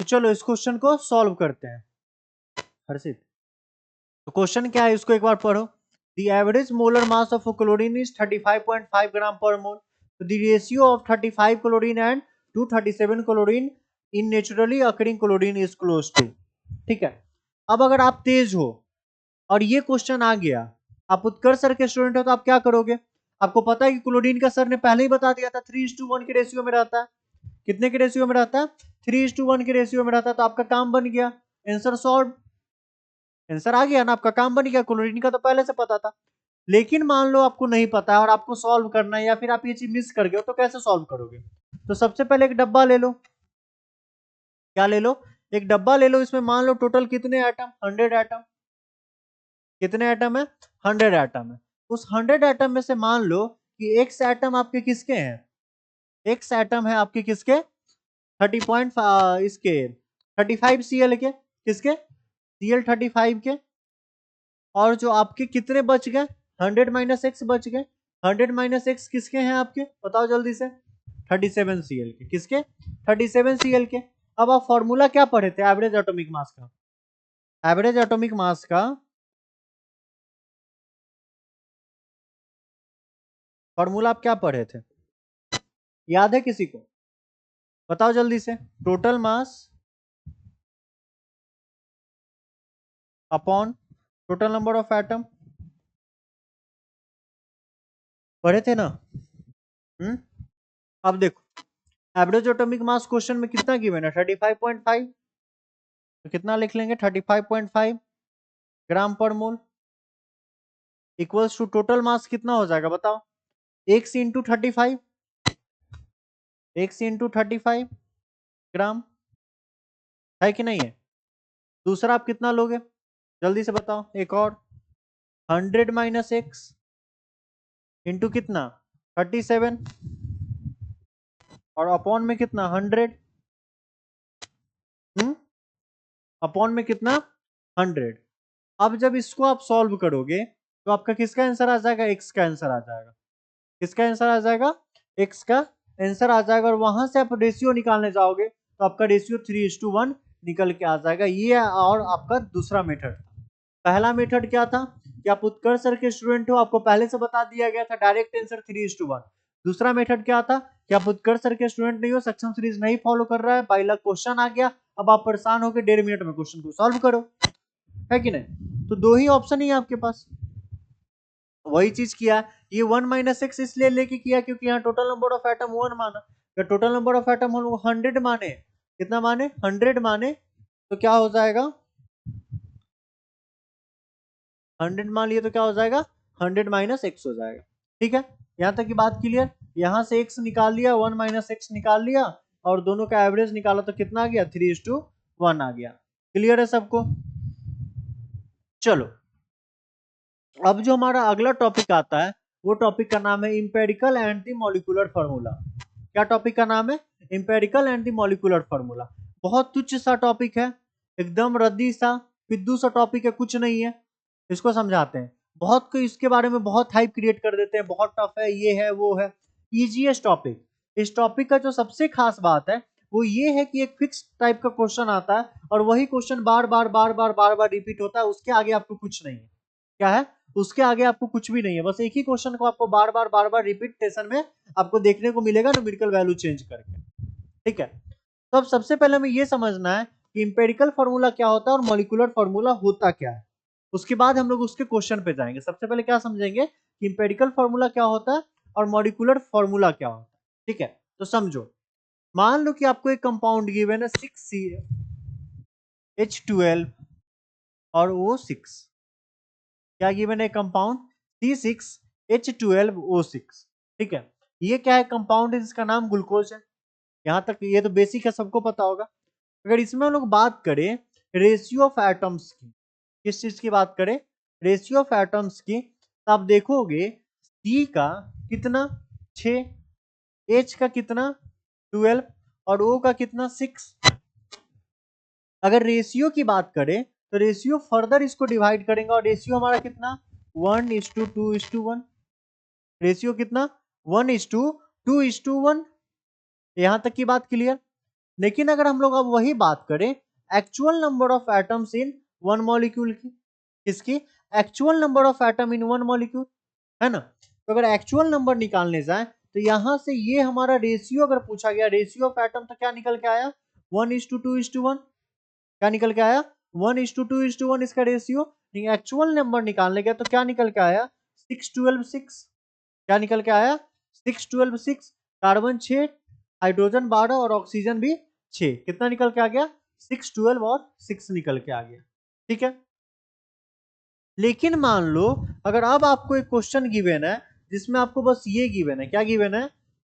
तो चलो इस क्वेश्चन को सॉल्व करते हैं। हर्षित, तो क्वेश्चन क्या है इसको एक बार पढ़ो। The average molar mass of chlorine is 35.5 gram per mole. तो the ratio of 35 chlorine and 237 chlorine in naturally occurring chlorine is close to. ठीक है, अब अगर आप तेज हो और ये क्वेश्चन आ गया, आप उत्कर्ष सर के स्टूडेंट हो, तो आप क्या करोगे? आपको पता है कि क्लोरीन का सर ने पहले ही बता दिया था 3:1 के रेशियो में रहता है। कितने के रेशियो में रहता है? 3:1 के रेशियो में रहता है। तो आपका काम बन गया, आंसर सॉल्व, आंसर आ गया ना, आपका काम बन गया। क्लोरीन का तो पहले से पता था। लेकिन मान लो आपको नहीं पता है और आपको सॉल्व करना है, या फिर आप ये चीज मिस कर गए हो, तो कैसे सॉल्व करोगे? तो सबसे पहले एक डब्बा ले लो। क्या ले लो? एक डब्बा ले लो। इसमें मान लो टोटल कितने एटम? 100 एटम। कितने एटम है? 100 एटम है। उस 100 एटम में से मान लो कि एक्स एटम आपके किसके हैं? एक्स एटम है आपके किसके? 30 इसके 35 सीएल के। किसके? सीएल 35 के। और जो आपके कितने बच गए? 100 माइनस एक्स बच गए। 100 माइनस एक्स किसके हैं आपके? बताओ जल्दी से। 37 सीएल के। किसके? 37 सीएल के। अब आप फॉर्मूला क्या पढ़े थे एवरेज एटॉमिक मास का? एवरेज एटॉमिक मास का फॉर्मूला आप क्या पढ़े थे? याद है किसी को? बताओ जल्दी से। Total mass upon total number of atom. पढ़े थे ना? अब देखो, एवरेज एटॉमिक मास क्वेश्चन में कितना गिवन है? 35.5। तो कितना लिख लेंगे? 35.5 gram per mole equals to total mass कितना हो जाएगा बताओ? एक्स इंटू 35, एक्स इंटू 35 ग्राम, है कि नहीं है? दूसरा आप कितना लोगे? जल्दी से बताओ। एक और 100 माइनस एक्स इंटू कितना? 37, और अपॉन में कितना? 100। अपॉन में कितना? 100। अब जब इसको आप सॉल्व करोगे तो आपका किसका आंसर आ जाएगा? एक्स का आंसर आ जाएगा। किसका आंसर आ जाएगा? एक्स का आंसर आ जाएगा। और वहां से आप रेशियो निकालने जाओगे तो आपका रेशियो 3:1 निकल के आ जाएगा। ये और आपका दूसरा मेथड। पहला मेथड क्या था कि आप उत्कर्ष सर के स्टूडेंट हो, आपको पहले से बता दिया गया था डायरेक्ट आंसर 3:1। दूसरा मेथड क्या था कि आप उत्कर्ष सर के स्टूडेंट नहीं हो, सक्षम सीरीज नहीं फॉलो कर रहा है, बाई लक क्वेश्चन आ गया, अब आप परेशान होकर 1.5 मिनट में क्वेश्चन को सॉल्व करो, है कि नहीं? तो दो ही ऑप्शन ही है आपके पास। वही चीज किया। ये 1 माइनस एक्स इसलिए लेके किया क्योंकि यहाँ टोटल नंबर ऑफ एटम 1 माना। तो टोटल नंबर ऑफ एटम हम लोग 100 माने। कितना माने? 100 माने। तो क्या हो जाएगा? 100 मान लिए तो क्या हो जाएगा? 100 माइनस एक्स हो जाएगा। ठीक है, यहाँ तक की बात क्लियर। यहाँ से एक्स निकाल लिया, 1 माइनस एक्स निकाल लिया, और दोनों का एवरेज निकाला तो कितना आ गया? 3:1 आ गया। क्लियर है सबको? चलो, अब जो हमारा अगला टॉपिक आता है वो टॉपिक का नाम है empirical and the molecular formula. क्या टॉपिक का नाम है? Empirical and the molecular formula. बहुत तुच्छ सा टॉपिक है, एकदम रद्दी सा पिद्दू सा टॉपिक है, कुछ नहीं है। इसको समझाते हैं। बहुत कोई इसके बारे में बहुत हाइप क्रिएट कर देते हैं, बहुत टफ है, ये है वो है। Easiest topic. इस टॉपिक का जो सबसे खास बात है वो ये है कि एक फिक्स टाइप का क्वेश्चन आता है और वही क्वेश्चन बार बार बार बार बार बार रिपीट होता है। उसके आगे आपको कुछ नहीं है। क्या है? उसके आगे आपको कुछ भी नहीं है, बस एक ही क्वेश्चन को आपको बार बार रिपीटेशन में आपको देखने को मिलेगा, न्यूमेरिकल वैल्यू चेंज करके। ठीक है, तो अब सबसे पहले हमें यह समझना है कि इंपेरिकल फार्मूला क्या होता है और मॉलिक्यूलर फार्मूला होता क्या है। उसके बाद हम लोग उसके क्वेश्चन पे जाएंगे। सबसे पहले क्या समझेंगे कि इंपेरिकल फार्मूला क्या होता है और मॉलिक्यूलर फार्मूला क्या होता है। ठीक है, तो समझो। मान लो कि आपको एक कंपाउंड गिवन है 6CH12 और O6। क्या गिवन है? Compound C6H12O6। ठीक है, ये क्या है? कंपाउंड है जिसका नाम ग्लूकोज है। यहां तक ये तो बेसिक है, सबको पता होगा। अगर इसमें हम लोग बात करें रेशियो ऑफ एटम्स की, किस चीज की बात करें? रेशियो ऑफ एटम्स की, तो आप देखोगे C का कितना? 6, H का कितना? 12, और O का कितना? 6। अगर रेशियो की बात करें तो रेशियो फर्दर इसको डिवाइड करेंगे और रेशियो हमारा कितना? 1:2:1। रेशियो कितना? 1:2:1। यहां तक की बात क्लियर? लेकिन अगर हम लोग अब वही बात करें actual number of atoms in one molecule की, किसकी, actual number of atom in one molecule, है ना। तो अगर एक्चुअल नंबर निकालने जाए तो यहां से ये हमारा रेशियो अगर पूछा गया, रेशियो ऑफ एटम, तो क्या निकल के आया 1:2:1, क्या निकल के आया 1:2:1 इसका रेशियो। एक्चुअल नंबर निकालने गया तो क्या निकल के आया 6:12:6, क्या निकल के आया 6:12:6, कार्बन 6, हाइड्रोजन 12 और ऑक्सीजन भी 6, कितना निकल के आ गया 6:12 और 6 निकल के आ गया, ठीक है। लेकिन मान लो अगर अब आपको एक क्वेश्चन गिवन है जिसमें आपको बस ये गिवन है, क्या गिवन है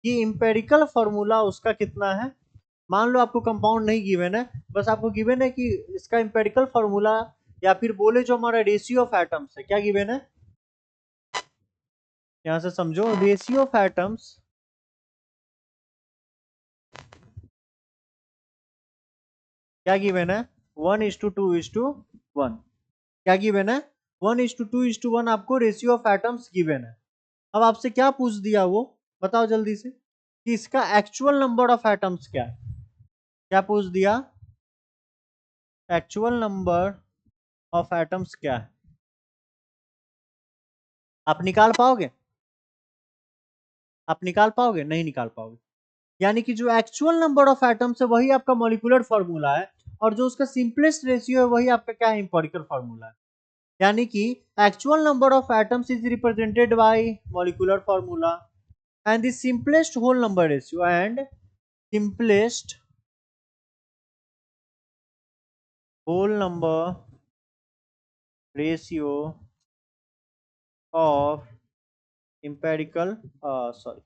कि इंपेरिकल फॉर्मूला उसका कितना है। मान लो आपको कंपाउंड नहीं गिवन है, बस आपको गिवन है कि इसका इंपेरिकल फॉर्मूला, या फिर बोले जो हमारा रेशियो ऑफ एटम्स है, क्या गिवन है, यहां से समझो रेशियो ऑफ एटम्स, क्या गिवन है 1:2:1, क्या गिवन है 1:2:1 आपको रेशियो ऑफ एटम्स गिवन है। अब आपसे क्या पूछ दिया वो बताओ जल्दी से कि इसका एक्चुअल नंबर ऑफ एटम्स क्या है, क्या पूछ दिया, एक्चुअल नंबर ऑफ एटम्स क्या है, आप निकाल पाओगे, आप निकाल पाओगे, नहीं निकाल पाओगे। यानी कि जो एक्चुअल नंबर ऑफ एटम्स है वही आपका मॉलिक्यूलर फार्मूला है, और जो उसका सिंपलेस्ट रेशियो है वही आपका क्या है इंपेरिकल फार्मूला है। यानी कि actual number of atoms is represented by molecular formula and the simplest whole number ratio and simplest whole number ratio of empirical sorry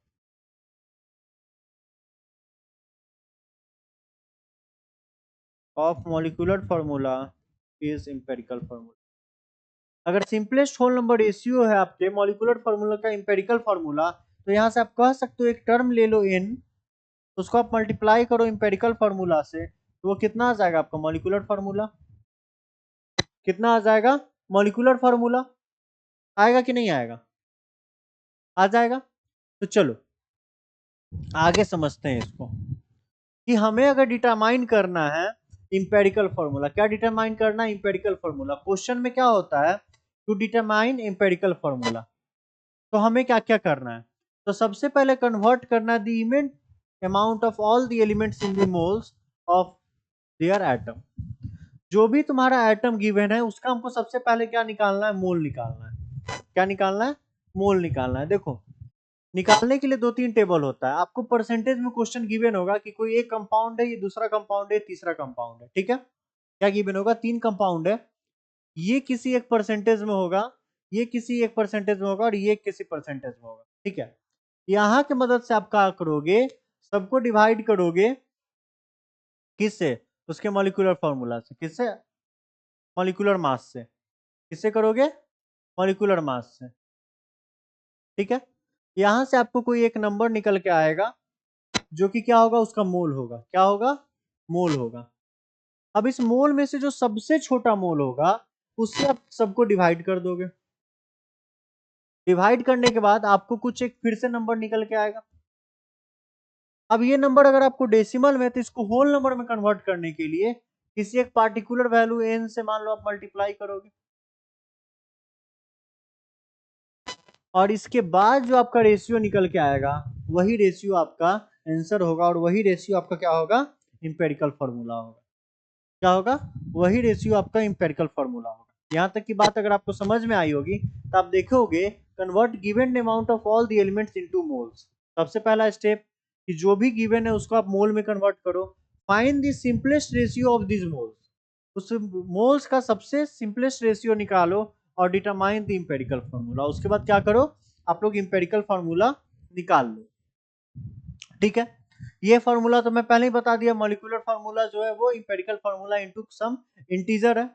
of molecular formula is empirical formula। अगर simplest whole number ratio है आपके molecular formula का empirical formula, तो यहां से आप कह सकते हो एक टर्म ले लो n, उसको आप मल्टीप्लाई करो इंपेरिकल फार्मूला से, तो वो कितना आ जाएगा आपका मॉलिक्यूलर फार्मूला, कितना आ जाएगा मॉलिक्यूलर फार्मूला, आएगा कि नहीं आएगा, आ जाएगा। तो चलो आगे समझते हैं इसको कि हमें अगर डिटरमाइन करना है इंपेरिकल फॉर्मूला, क्या डिटरमाइन करना है इंपेरिकल फॉर्मूला, क्वेश्चन में क्या होता है टू डिटरमाइन इंपेरिकल फॉर्मूला, तो हमें क्या क्या करना है, तो सबसे पहले कन्वर्ट करना है the event amount of all the elements in the moles of their atom. जो भी तुम्हारा एटम गिवन है उसका हमको सबसे पहले क्या निकालना है, मोल निकालना है, क्या निकालना है, मोल निकालना है। देखो निकालने के लिए दो तीन टेबल होता है, आपको परसेंटेज में क्वेश्चन गिवन होगा कि कोई एक कंपाउंड है, ये दूसरा कंपाउंड है, तीसरा कंपाउंड है, ठीक है। क्या गिवन होगा, तीन कंपाउंड है, ये किसी एक परसेंटेज में होगा, ये किसी एक परसेंटेज में होगा और ये किसी परसेंटेज में होगा, ठीक है। यहाँ की मदद से आप क्या करोगे, सबको डिवाइड करोगे किससे, उसके मॉलिक्यूलर फॉर्मूला से, किससे, मॉलिक्यूलर मास से, किससे करोगे, मॉलिक्यूलर मास से, ठीक है। यहां से आपको कोई एक नंबर निकल के आएगा जो कि क्या होगा, उसका मोल होगा, क्या होगा, मोल होगा। अब इस मोल में से जो सबसे छोटा मोल होगा उससे आप सबको डिवाइड कर दोगे, डिवाइड करने के बाद आपको कुछ एक फिर से नंबर निकल के आएगा। अब ये नंबर अगर आपको डेसिमल में, तो इसको होल नंबर में कन्वर्ट करने के लिए किसी एक पार्टिकुलर वैल्यू n से मान लो आप मल्टीप्लाई करोगे, और इसके बाद जो आपका रेशियो निकल के आएगा वही रेशियो आपका आंसर होगा, और वही रेशियो आपका क्या होगा, इंपेरिकल फॉर्मूला होगा, क्या होगा, वही रेशियो आपका इंपेरिकल फॉर्मूला होगा। यहाँ तक की बात अगर आपको समझ में आई होगी तो आप देखोगे convert given amount of all the elements into moles. सबसे पहला स्टेप कि जो भी गिवन है उसको आप मोल में कन्वर्ट करो, find the simplest ratio of this moles, उस मोल्स का सबसे सिंपलेस्ट रेशियो निकालो और डिटरमाइन द इंपेरिकल फॉर्मूला। उसके बाद क्या करो, आप लोग इंपेरिकल फॉर्मूला निकाल लो, ठीक है। ये फॉर्मूला तो मैं पहले ही बता दिया, मॉलिक्यूलर फार्मूला जो है वो empirical formula into some integer है।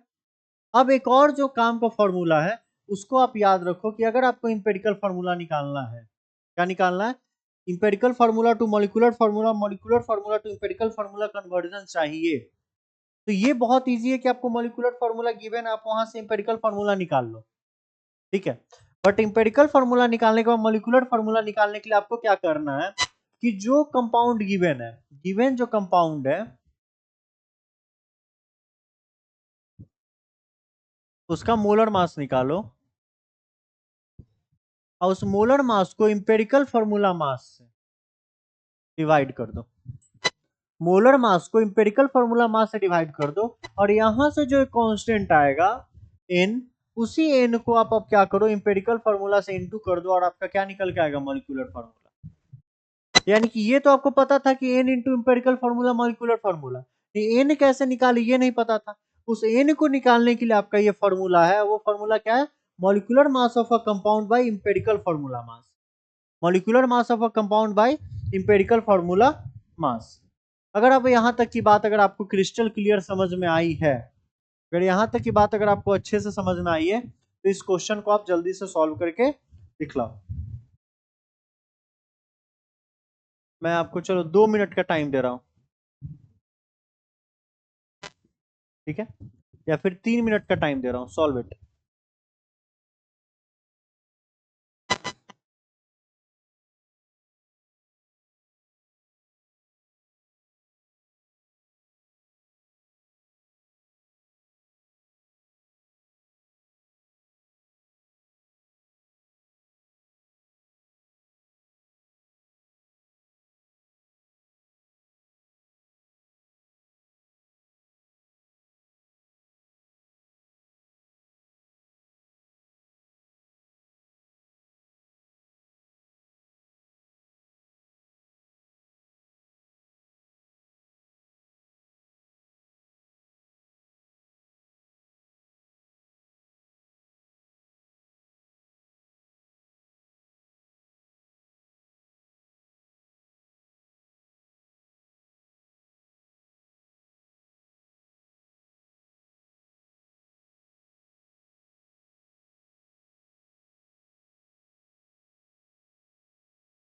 अब एक और जो काम का फॉर्मूला है उसको आप याद रखो कि अगर आपको इंपेरिकल फार्मूला निकालना है, क्या निकालना है, empirical formula to molecular formula, molecular formula to empirical formula conversion चाहिए, तो ये बहुत इजी है कि आपको मॉलिक्यूलर फार्मूला गिवन, आप वहां से इंपेरिकल फार्मूला निकाल लो, ठीक है। बट इंपेरिकल फार्मूला निकालने के बाद मॉलिक्यूलर फार्मूला निकालने के लिए आपको क्या करना है कि जो कंपाउंड गिवन है, गिवन जो कंपाउंड है उसका मोलर मास निकालो और उस मोलर मास को इंपेरिकल फॉर्मूला मास से डिवाइड कर दो। मोलर मास को इंपेरिकल फॉर्मूला मास से डिवाइड कर दो और यहां से जो कांस्टेंट आएगा n, उसी n को आप अब क्या करो, इंपेरिकल फॉर्मूला से इनटू कर दो और आपका क्या निकल के आएगा, मॉलिक्यूलर फॉर्मूला। यानी कि ये तो आपको पता था कि n into empirical formula molecular formula, n कैसे निकाले ये नहीं पता था। उस n को निकालने के लिए आपका ये फॉर्मूला है, वो फॉर्मूला क्या है, molecular mass of a compound bye empirical formula mass. Molecular mass of a compound bye empirical formula mass. अगर अब यहां तक की बात अगर आपको क्रिस्टल क्लियर समझ में आई है, अगर यहां तक की बात अगर आपको अच्छे से समझ में आई है, तो इस क्वेश्चन को आप जल्दी से सॉल्व करके दिखलाओ। मैं आपको चलो 2 मिनट का टाइम दे रहा हूं, ठीक है, या फिर 3 मिनट का टाइम दे रहा हूं, सॉल्व इट।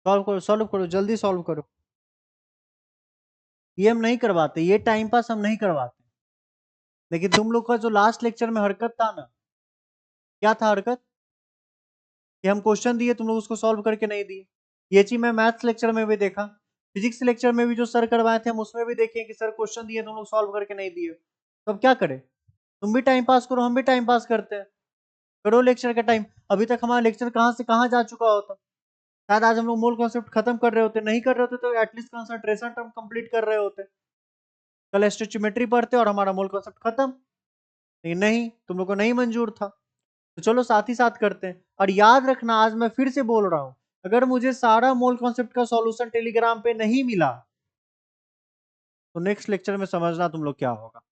सॉल्व करो, जल्दी सॉल्व करो। ये हम नहीं करवाते, ये टाइम पास हम नहीं करवाते, लेकिन तुम लोग का जो लास्ट लेक्चर में हरकत था ना, क्या था हरकत, कि हम क्वेश्चन दिए, तुम लोग उसको सॉल्व करके नहीं दिए। ये चीज मैं मैथ्स लेक्चर में भी देखा, फिजिक्स लेक्चर में भी जो सर करवाए थे हम उसमें भी देखे कि सर क्वेश्चन दिए, तुम लोग सॉल्व करके नहीं दिए। तो अब क्या करें, तुम भी टाइम पास करो, हम भी टाइम पास करते हैं, करो लेक्चर का टाइम। अभी तक हमारा लेक्चर कहाँ से कहाँ जा चुका होता, शायद आज हम लोग मोल कॉन्सेप्ट खत्म कर रहे होते, नहीं कर रहे होते तो एटलीस्ट कंसंट्रेशन टर्म कंप्लीट कर रहे होते, कल स्टोचियोमेट्री पढ़ते और हमारा मोल कॉन्सेप्ट खत्म। लेकिन नहीं, तुम लोग को नहीं मंजूर था, तो चलो साथ ही साथ करते हैं। और याद रखना, आज मैं फिर से बोल रहा हूं, अगर मुझे सारा मोल कॉन्सेप्ट का सॉल्यूशन टेलीग्राम पे नहीं मिला, तो नेक्स्ट लेक्चर में समझना तुम लोग क्या होगा।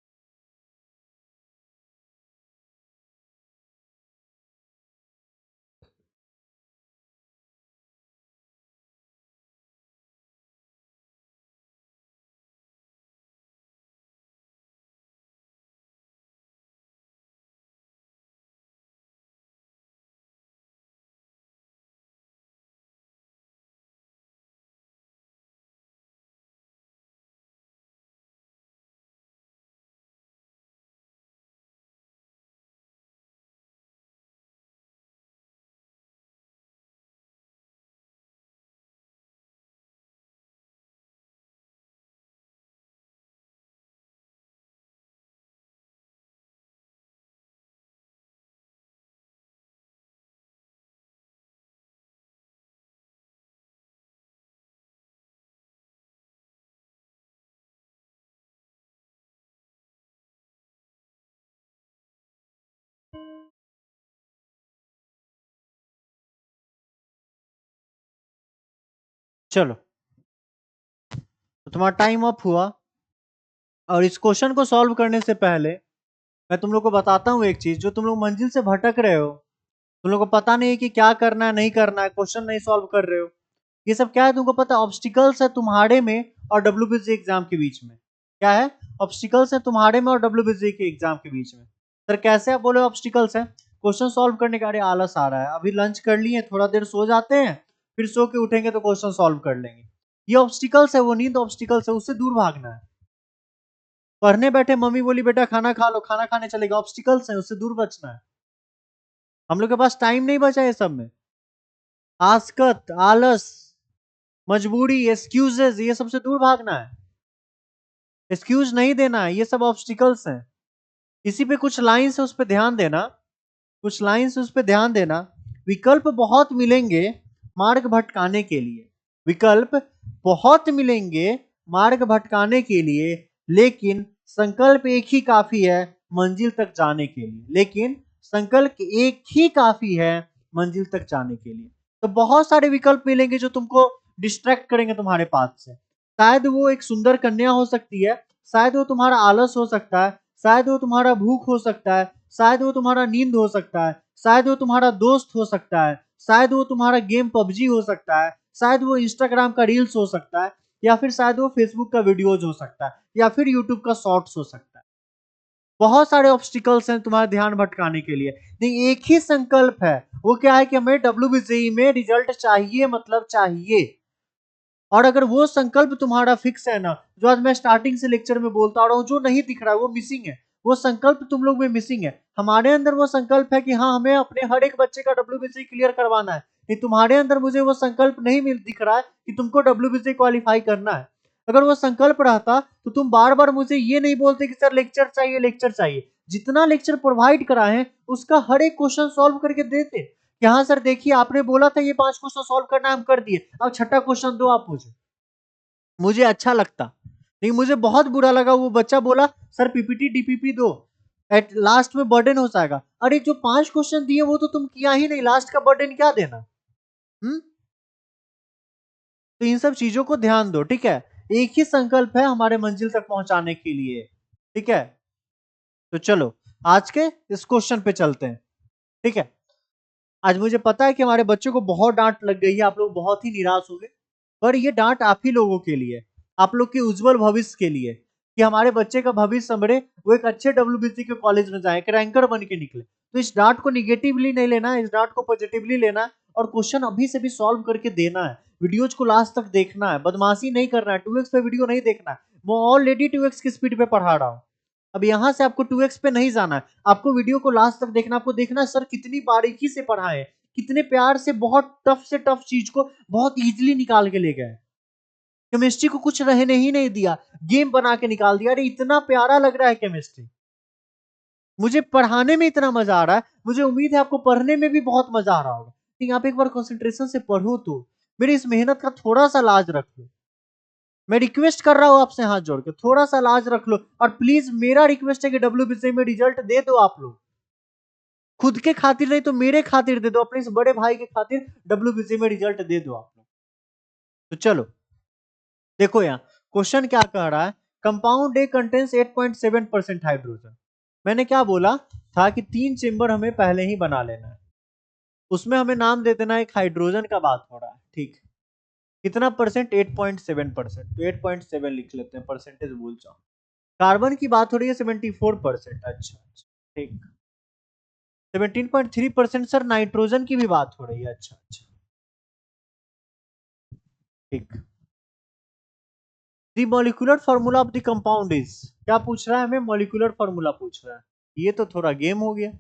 चलो, तो तुम्हारा टाइम अप हुआ, और इस क्वेश्चन को सॉल्व करने से पहले मैं तुम लोग को बताता हूँ एक चीज, जो तुम लोग मंजिल से भटक रहे हो, तुम लोग को पता नहीं है कि क्या करना है नहीं करना है, क्वेश्चन नहीं सॉल्व कर रहे हो, ये सब क्या है तुमको पता, ऑब्स्टिकल्स है तुम्हारे में और डब्ल्यूबीसी एग्जाम के बीच में। क्या है, ऑब्स्टिकल्स है तुम्हारे में और डब्ल्यूबीसी के एग्जाम के बीच में। सर कैसे आप बोले ऑब्स्टिकल्स है, क्वेश्चन सॉल्व करने का, अरे आलस आ रहा है, अभी लंच कर लिए, थोड़ा देर सो जाते हैं, फिर सो के उठेंगे तो क्वेश्चन सॉल्व कर लेंगे। ये ऑब्स्टिकल्स है, वो नींद ऑब्स्टिकल्स है, उससे दूर भागना है। पढ़ने बैठे मम्मी बोली बेटा खाना खा लो, खाना खाने चलेगा, ऑब्स्टिकल्स है, उससे दूर बचना है। हम लोग के पास टाइम नहीं बचा है सब में, आसकत, आलस, मजबूरी, एक्सक्यूजेस, ये सबसे दूर भागना है, एक्सक्यूज नहीं देना है, ये सब ऑब्स्टिकल्स हैं। इसी पे कुछ लाइन्स है, उस पे ध्यान देना, कुछ लाइन्स उस पे ध्यान देना। विकल्प बहुत मिलेंगे मार्ग भटकाने के लिए, विकल्प बहुत मिलेंगे मार्ग भटकाने के लिए, लेकिन संकल्प एक ही काफी है मंजिल तक जाने के लिए, लेकिन संकल्प एक ही काफी है मंजिल तक जाने के लिए। तो बहुत सारे विकल्प मिलेंगे जो तुमको डिस्ट्रैक्ट करेंगे तुम्हारे पाथ से। शायद वो एक सुंदर कन्या हो सकती है, शायद वो तुम्हारा आलस हो सकता है, शायद वो तुम्हारा भूख हो सकता है, शायद वो तुम्हारा नींद हो सकता है, शायद वो तुम्हारा दोस्त हो सकता है, शायद वो तुम्हारा गेम पबजी हो सकता है, शायद वो इंस्टाग्राम का रील्स हो सकता है, या फिर शायद वो फेसबुक का वीडियोज हो सकता है, या फिर यूट्यूब का शॉर्ट्स हो सकता है। बहुत सारे ऑब्स्टिकल्स हैं तुम्हारा ध्यान भटकाने के लिए, नहीं एक ही संकल्प है, वो क्या है कि हमें डब्ल्यूबीसीई में रिजल्ट चाहिए, मतलब चाहिए। और अगर वो संकल्प तुम्हारा फिक्स है ना, जो आज मैं स्टार्टिंग से लेक्चर में बोलता आ रहा हूँ, जो नहीं दिख रहा है वो मिसिंग है, वो संकल्प तुम लोग में मिसिंग है। हमारे अंदर वो संकल्प है कि हाँ हमें अपने हर एक बच्चे का डब्ल्यूबीसी क्लियर करवाना है, नहीं तुम्हारे अंदर मुझे वो संकल्प नहीं मिल दिख रहा है कि तुमको डब्ल्यूबीसी क्वालिफाई करना है। अगर वो संकल्प रहता तो तुम बार बार मुझे ये नहीं बोलते कि सर लेक्चर चाहिए, लेक्चर चाहिए। जितना लेक्चर प्रोवाइड करा है उसका हर एक क्वेश्चन सॉल्व करके देते, यहाँ सर देखिए आपने बोला था ये 5 क्वेश्चन सॉल्व करना, हम कर दिए, अब छठा क्वेश्चन दो आप मुझे। मुझे अच्छा लगता, नहीं मुझे बहुत बुरा लगा, वो बच्चा बोला सर पीपीटी डीपीपी दो, एट लास्ट में बर्डन हो जाएगा। अरे जो 5 क्वेश्चन दिए वो तो तुम किया ही नहीं, लास्ट का बर्डन क्या देना। हम्म। तो इन सब चीजों को ध्यान दो, ठीक है। एक ही संकल्प है हमारे मंजिल तक पहुंचाने के लिए, ठीक है। तो चलो आज के इस क्वेश्चन पे चलते हैं, ठीक है। आज मुझे पता है कि हमारे बच्चों को बहुत डांट लग गई है, आप लोग बहुत ही निराश हो गए, पर ये डांट आप ही लोगों के लिए, आप लोग के उज्जवल भविष्य के लिए, कि हमारे बच्चे का भविष्य संवरे, वो एक अच्छे डब्ल्यूबीसी के कॉलेज में जाए, रैंकर बन के निकले। तो इस डांट को निगेटिवली नहीं लेना है, इस डांट को पॉजिटिवली लेना है, और क्वेश्चन अभी से भी सॉल्व करके देना है। वीडियोज को लास्ट तक देखना है, बदमाशी नहीं करना है, 2x पे वीडियो नहीं देखना है। मैं ऑलरेडी 2x की स्पीड पे पढ़ा रहा हूँ, अब यहाँ से आपको 2x पे नहीं जाना है, आपको वीडियो को लास्ट तक देखना, आपको देखना है सर कितनी बारीकी से पढ़ाए, कितने प्यार से बहुत टफ से टफ चीज को बहुत इजीली निकाल के ले गए। केमिस्ट्री को कुछ रहने ही नहीं दिया, गेम बना के निकाल दिया। अरे इतना प्यारा लग रहा है केमिस्ट्री, मुझे पढ़ाने में इतना मजा आ रहा है, मुझे उम्मीद है आपको पढ़ने में भी बहुत मजा आ रहा होगा। लेकिन आप एक बार कंसंट्रेशन से पढ़ो तो, मेरी इस मेहनत का थोड़ा सा लाज रख लो। मैं रिक्वेस्ट कर रहा हूं आपसे हाथ जोड़ के, थोड़ा सा लाज रख लो, और प्लीज मेरा रिक्वेस्ट है कि डब्ल्यूबीसी में रिजल्ट दे दो आप लोग, खुद के खातिर नहीं तो मेरे खातिर दे दो, अपने इस बड़े भाई के खातिर डब्ल्यूबीसी में रिजल्ट दे दो आप लोग। तो चलो देखो यहाँ क्वेश्चन क्या कह रहा है, कंपाउंड ए कंटेन्स 8.7% हाइड्रोजन। मैंने क्या बोला था कि 3 चेंबर हमें पहले ही बना लेना है, उसमें हमें नाम दे देना, एक हाइड्रोजन का बात हो रहा है, ठीक। कितना परसेंट, 8.7%, तो 8.7 लिख लेते हैं, परसेंटेज भूल जाओ। कार्बन की बात हो रही है 74%, अच्छा अच्छा ठीक। 17.3% सर नाइट्रोजन की भी बात हो रही है, अच्छा अच्छा ठीक। The molecular formula of the compound is, क्या पूछ रहा है हमें, मॉलिक्यूलर फार्मूला पूछ रहा है। ये तो थोड़ा गेम हो गया।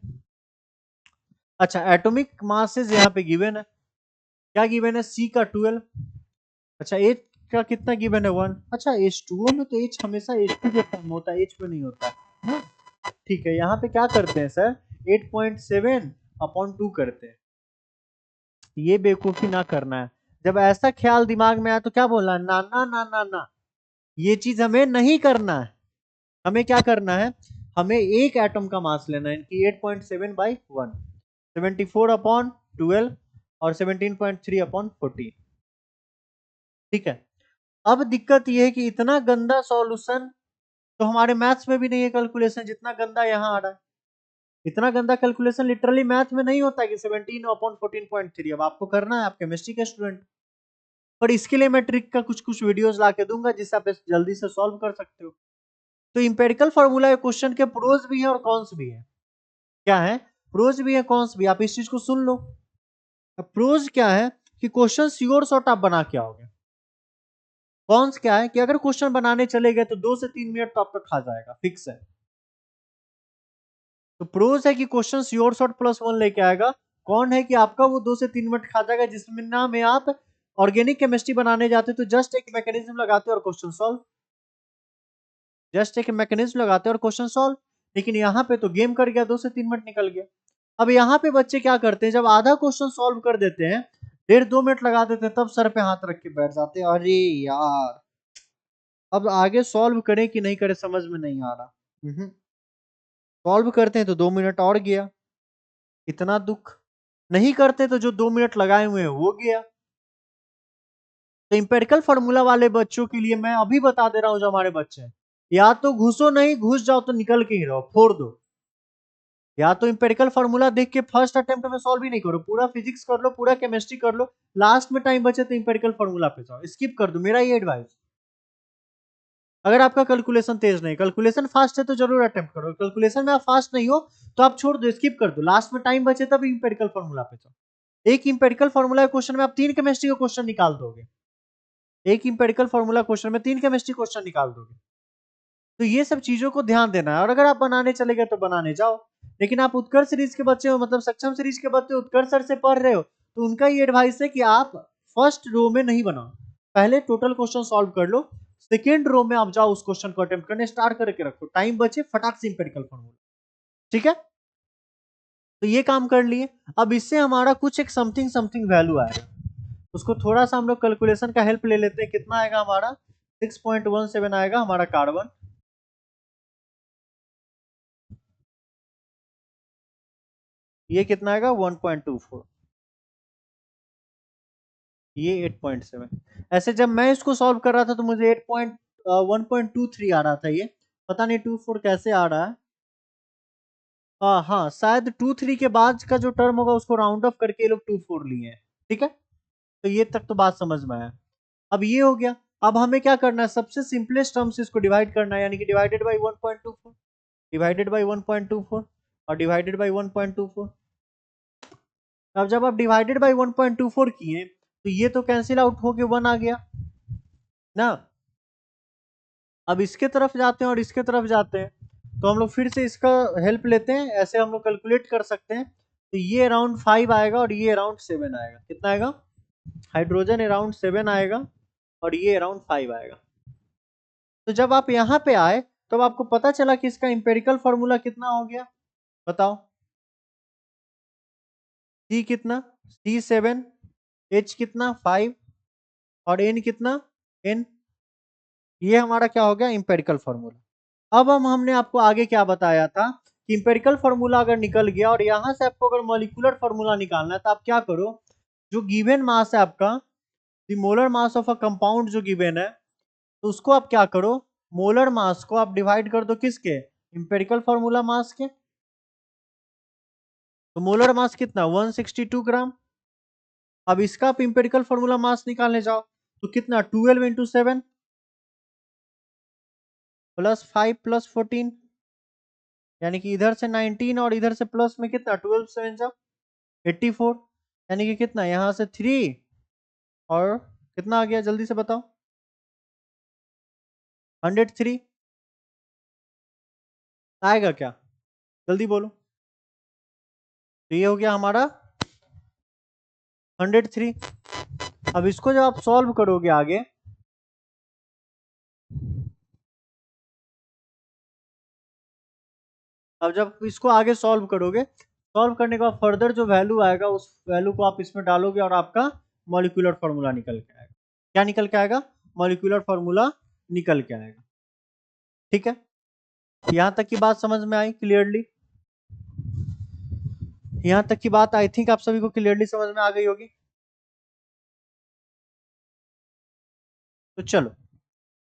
अच्छा एटॉमिक मासेस यहाँ पे गिवन है, क्या गिवन है, सी का 12, अच्छा एच का कितना गिवन है 1, अच्छा H2O में तो H हमेशा H2 के फॉर्म होता है, H पे नहीं होता है। ठीक है, यहाँ पे क्या करते हैं सर, 8.7/2 करते हैं। ये बेवकूफी ना करना है, जब ऐसा ख्याल दिमाग में आया तो क्या बोलना है, ना ना ना ना ना, ये चीज हमें नहीं करना है। हमें क्या करना है, हमें एक एटम का मास लेना है, इनकी 8.7/1, 74/12 और 17.3/14, ठीक है। अब दिक्कत यह है कि इतना गंदा सॉल्यूशन तो हमारे मैथ्स में भी नहीं है, कैलकुलेशन जितना गंदा यहाँ आ रहा है, इतना गंदा कैलकुलेशन लिटरली मैथ में नहीं होता है कि 17/14.3। अब आपको करना है, आप केमिस्ट्री के स्टूडेंट, पर इसके लिए मैं ट्रिक का कुछ कुछ वीडियोस ला के दूंगा जिससे आप जल्दी से सॉल्व कर सकते हो। तो इंपेरिकल फार्मूला क्वेश्चन के प्रोज भी है और कॉन्स भी है, क्या है, प्रोज भी है कॉन्स भी, आप इस चीज को सुन लो। प्रोज क्या है कि क्वेश्चन श्योर शॉर्ट आप बना के आओगे, कॉन्स क्या है कि अगर क्वेश्चन बनाने चले गए तो 2 से 3 मिनट तो आपका खा जाएगा, फिक्स है। तो प्रोज है कि क्वेश्चन श्योर शॉर्ट +1 लेके आएगा, कौन है कि आपका वो 2 से 3 मिनट खा जाएगा, जिसमें ना में आप ऑर्गेनिक केमिस्ट्री बनाने जाते तो जस्ट एक मैकेनिज्म लगाते और क्वेश्चन सॉल्व, जस्ट एक मैकेनिज्म लगाते और क्वेश्चन सॉल्व। लेकिन यहाँ पे तो गेम कर गया, 2 से 3 मिनट निकल गया। अब यहाँ पे बच्चे क्या करते हैं, जब आधा क्वेश्चन सॉल्व कर देते हैं, 1.5-2 मिनट लगा देते हैं, तब सर पे हाथ रख के बैठ जाते हैं, अरे यार अब आगे सॉल्व करें कि नहीं करें समझ में नहीं आ रहा। सॉल्व करते हैं तो 2 मिनट और गया, इतना दुख। नहीं करते तो जो 2 मिनट लगाए हुए हैं वो गया। तो इंपेरिकल फॉर्मूला वाले बच्चों के लिए मैं अभी बता दे रहा हूं, जो हमारे बच्चे हैं, या तो घुसो नहीं, घुस जाओ तो निकल के ही रहो, फोड़ दो। या तो इंपेरिकल फॉर्मूला देख के फर्स्ट अटेम्प्ट में सॉल्व ही नहीं करो, पूरा फिजिक्स कर लो, पूरा केमिस्ट्री कर लो, लास्ट में टाइम बचे तो इंपेरिकल फॉर्मूला पे जाओ, स्किप कर दो, मेरा ये एडवाइस। अगर आपका कैलकुलेशन तेज नहीं, कैलकुलेशन फास्ट है तो जरूर अटेम्प्ट करो, कैलकुलेशन में आप फास्ट नहीं हो तो आप छोड़ दो, स्किप कर दो, लास्ट में टाइम बचे तब इंपेरिकल फॉर्मूला पे जाओ। एक इंपेरिकल फॉर्मूला क्वेश्चन में आप 3 केमिस्ट्री का क्वेश्चन निकाल दोगे, एक इंपेरिकल फॉर्मूला क्वेश्चन में 3 केमिस्ट्री क्वेश्चन निकाल दोगे। तो ये सब चीजों को ध्यान देना है। और अगर आप बनाने चले गए तो बनाने जाओ, लेकिन आप उत्कर्ष सीरीज के बच्चे हो, मतलब सक्षम सीरीज के बच्चे उत्कर्ष सर से पढ़ रहे हो, तो उनका ये एडवाइस है कि आप फर्स्ट रो में नहीं बनाओ, पहले टोटल क्वेश्चन सॉल्व कर लो, सेकेंड रो में आप जाओ उस क्वेश्चन को अटेम्प्ट करने, स्टार्ट करके रखो, टाइम बचे फटाक से इंपेरिकल फॉर्मूला। ठीक है, तो ये काम कर लिए। अब इससे हमारा कुछ एक समथिंग समथिंग वैल्यू आएगा, उसको थोड़ा सा हम लोग कैलकुलेशन का हेल्प ले लेते हैं। कितना आएगा हमारा, 6.17 आएगा हमारा कार्बन, ये कितना आएगा 1.24, ये 8.7। ऐसे जब मैं इसको सॉल्व कर रहा था तो मुझे 1.23 आ रहा था, ये पता नहीं 24 कैसे आ रहा है। हाँ शायद 23 के बाद का जो टर्म होगा उसको राउंड ऑफ करके ये लोग 24 लिए हैं। ठीक है, तो ये तक तो बात समझ में आया। अब ये हो गया, अब हमें क्या करना है, सबसे सिंपलेस्ट टर्म से इसको डिवाइड करना है, यानी कि डिवाइडेड बाई 1.24, डिवाइडेड बाई 1.24 और डिवाइडेड बाई 1.24। अब जब आप डिवाइडेड बाई 1.24 किए तो ये तो कैंसिल आउट होके 1 आ गया ना। अब इसके तरफ जाते हैं और इसके तरफ जाते हैं, तो हम लोग फिर से इसका हेल्प लेते हैं, ऐसे हम लोग कैलकुलेट कर सकते हैं। तो ये अराउंड 5 आएगा और ये अराउंड 7 आएगा। कितना आएगा, हाइड्रोजन अराउंड 7 आएगा और ये अराउंड 5 आएगा। तो जब आप यहाँ पे आए तो आपको पता चला कि इसका इंपेरिकल फॉर्मूला कितना हो गया, बताओ। C कितना, C7, H कितना 5 और N कितना, N। ये हमारा क्या हो गया, इंपेरिकल फॉर्मूला। अब हमने आपको आगे क्या बताया था कि इंपेरिकल फॉर्मूला अगर निकल गया और यहां से आपको अगर मॉलिक्यूलर फॉर्मूला निकालना है तो आप क्या करो, जो गिवन मास है आपका, the molar mass of a compound जो गिवन है, तो उसको आप क्या करो, मोलर मास को आप डिवाइड कर दो किसके, इंपेरिकल फॉर्मूला मास के। तो मोलर मास कितना 162 ग्राम। अब इसका आप इंपेरिकल फॉर्मूला मास निकालने जाओ तो कितना 12 इंटू 7 प्लस 5 प्लस 14, यानी कि इधर से 19 और इधर से प्लस में कितना 12 7 जा 84, यानी कि कितना यहां से 3 और कितना आ गया जल्दी से बताओ, 103 आएगा क्या, जल्दी बोलो। तो ये हो गया हमारा 103। अब इसको जब आप सॉल्व करोगे आगे, अब जब इसको आगे सॉल्व करोगे, सॉल्व करने के बाद फर्दर जो वैल्यू आएगा उस वैल्यू को आप इसमें डालोगे और आपका मॉलिक्यूलर फॉर्मूला निकल के आएगा। क्या निकल के आएगा, मॉलिक्यूलर फॉर्मूला निकल के आएगा। ठीक है, यहां तक की बात समझ में आई क्लियरली, यहां तक की बात आई थिंक आप सभी को क्लियरली समझ में आ गई होगी। तो चलो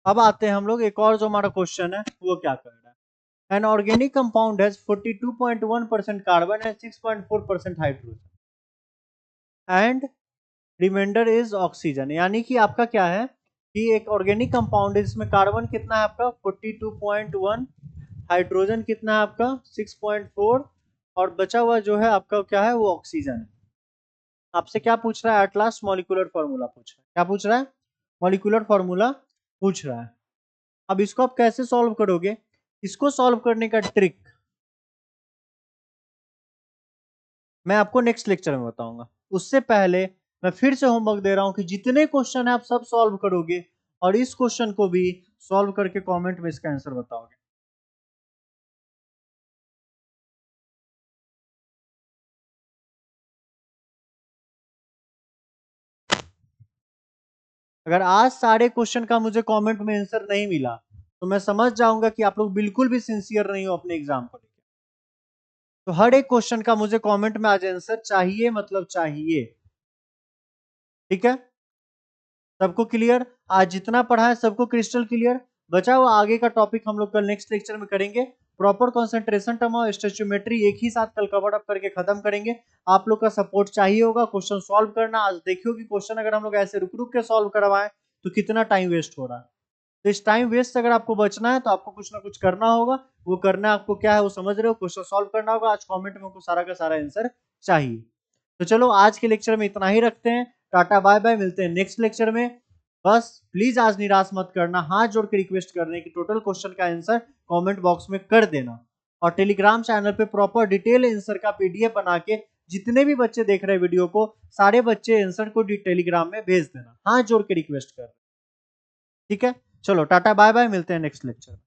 अब आते हैं हम लोग, एक और जो हमारा क्वेश्चन है वो क्या कर रहा है। An organic compound has 42.1% carbon and 6.4% hydrogen and reminder is oxygen. यानी कि आपका क्या है कि एक ऑर्गेनिक कंपाउंड है जिसमें कार्बन कितना है आपका 42.1, हाइड्रोजन कितना है आपका 6.4 और बचा हुआ जो है आपका क्या है वो ऑक्सीजन है। आपसे क्या पूछ रहा है, एट लास्ट मॉलिक्यूलर फॉर्मूला पूछ रहा है। क्या पूछ रहा है, मॉलिक्यूलर फॉर्मूला पूछ रहा है। अब इसको आप कैसे सॉल्व करोगे, इसको सॉल्व करने का ट्रिक मैं आपको नेक्स्ट लेक्चर में बताऊंगा। उससे पहले मैं फिर से होमवर्क दे रहा हूं कि जितने क्वेश्चन है आप सब सॉल्व करोगे और इस क्वेश्चन को भी सॉल्व करके कमेंट में इसका आंसर बताओगे। अगर आज सारे क्वेश्चन का मुझे कमेंट में आंसर नहीं मिला तो मैं समझ जाऊंगा कि आप लोग बिल्कुल भी सिंसियर नहीं हो अपने एग्जाम को लेकर। तो हर एक क्वेश्चन का मुझे कमेंट में आज आंसर चाहिए, मतलब चाहिए। ठीक है, सबको क्लियर? आज जितना पढ़ा है सबको क्रिस्टल क्लियर? बचा हुआ आगे का टॉपिक हम लोग कल नेक्स्ट लेक्चर में करेंगे। प्रॉपर कंसंट्रेशन टर्म और स्टोइचियोमेट्री एक ही साथ कल कवर अप करके खत्म करेंगे। आप लोग का सपोर्ट चाहिए होगा क्वेश्चन सॉल्व करना। आज देखियो कि क्वेश्चन अगर हम लोग ऐसे रुक रुक के सॉल्व करवाएं तो कितना टाइम वेस्ट हो रहा है। तो इस टाइम वेस्ट से अगर आपको बचना है तो आपको कुछ ना कुछ करना होगा। वो करना आपको क्या है वो समझ रहे हो, क्वेश्चन सॉल्व करना होगा। आज कमेंट में आपको सारा का सारा आंसर चाहिए। तो चलो आज के लेक्चर में इतना ही रखते हैं। टाटा बाय बाय, मिलते हैं नेक्स्ट लेक्चर में। बस प्लीज आज निराश मत करना, हाथ जोड़ के रिक्वेस्ट कर रहे हैं कि टोटल क्वेश्चन का आंसर कमेंट बॉक्स में कर देना। और टेलीग्राम चैनल पे प्रॉपर डिटेल आंसर का पीडीएफ बना के जितने भी बच्चे देख रहे हैं वीडियो को, सारे बच्चे आंसर को टेलीग्राम में भेज देना, हाथ जोड़ के रिक्वेस्ट कर। ठीक है, चलो टाटा बाय बाय, मिलते हैं नेक्स्ट लेक्चर।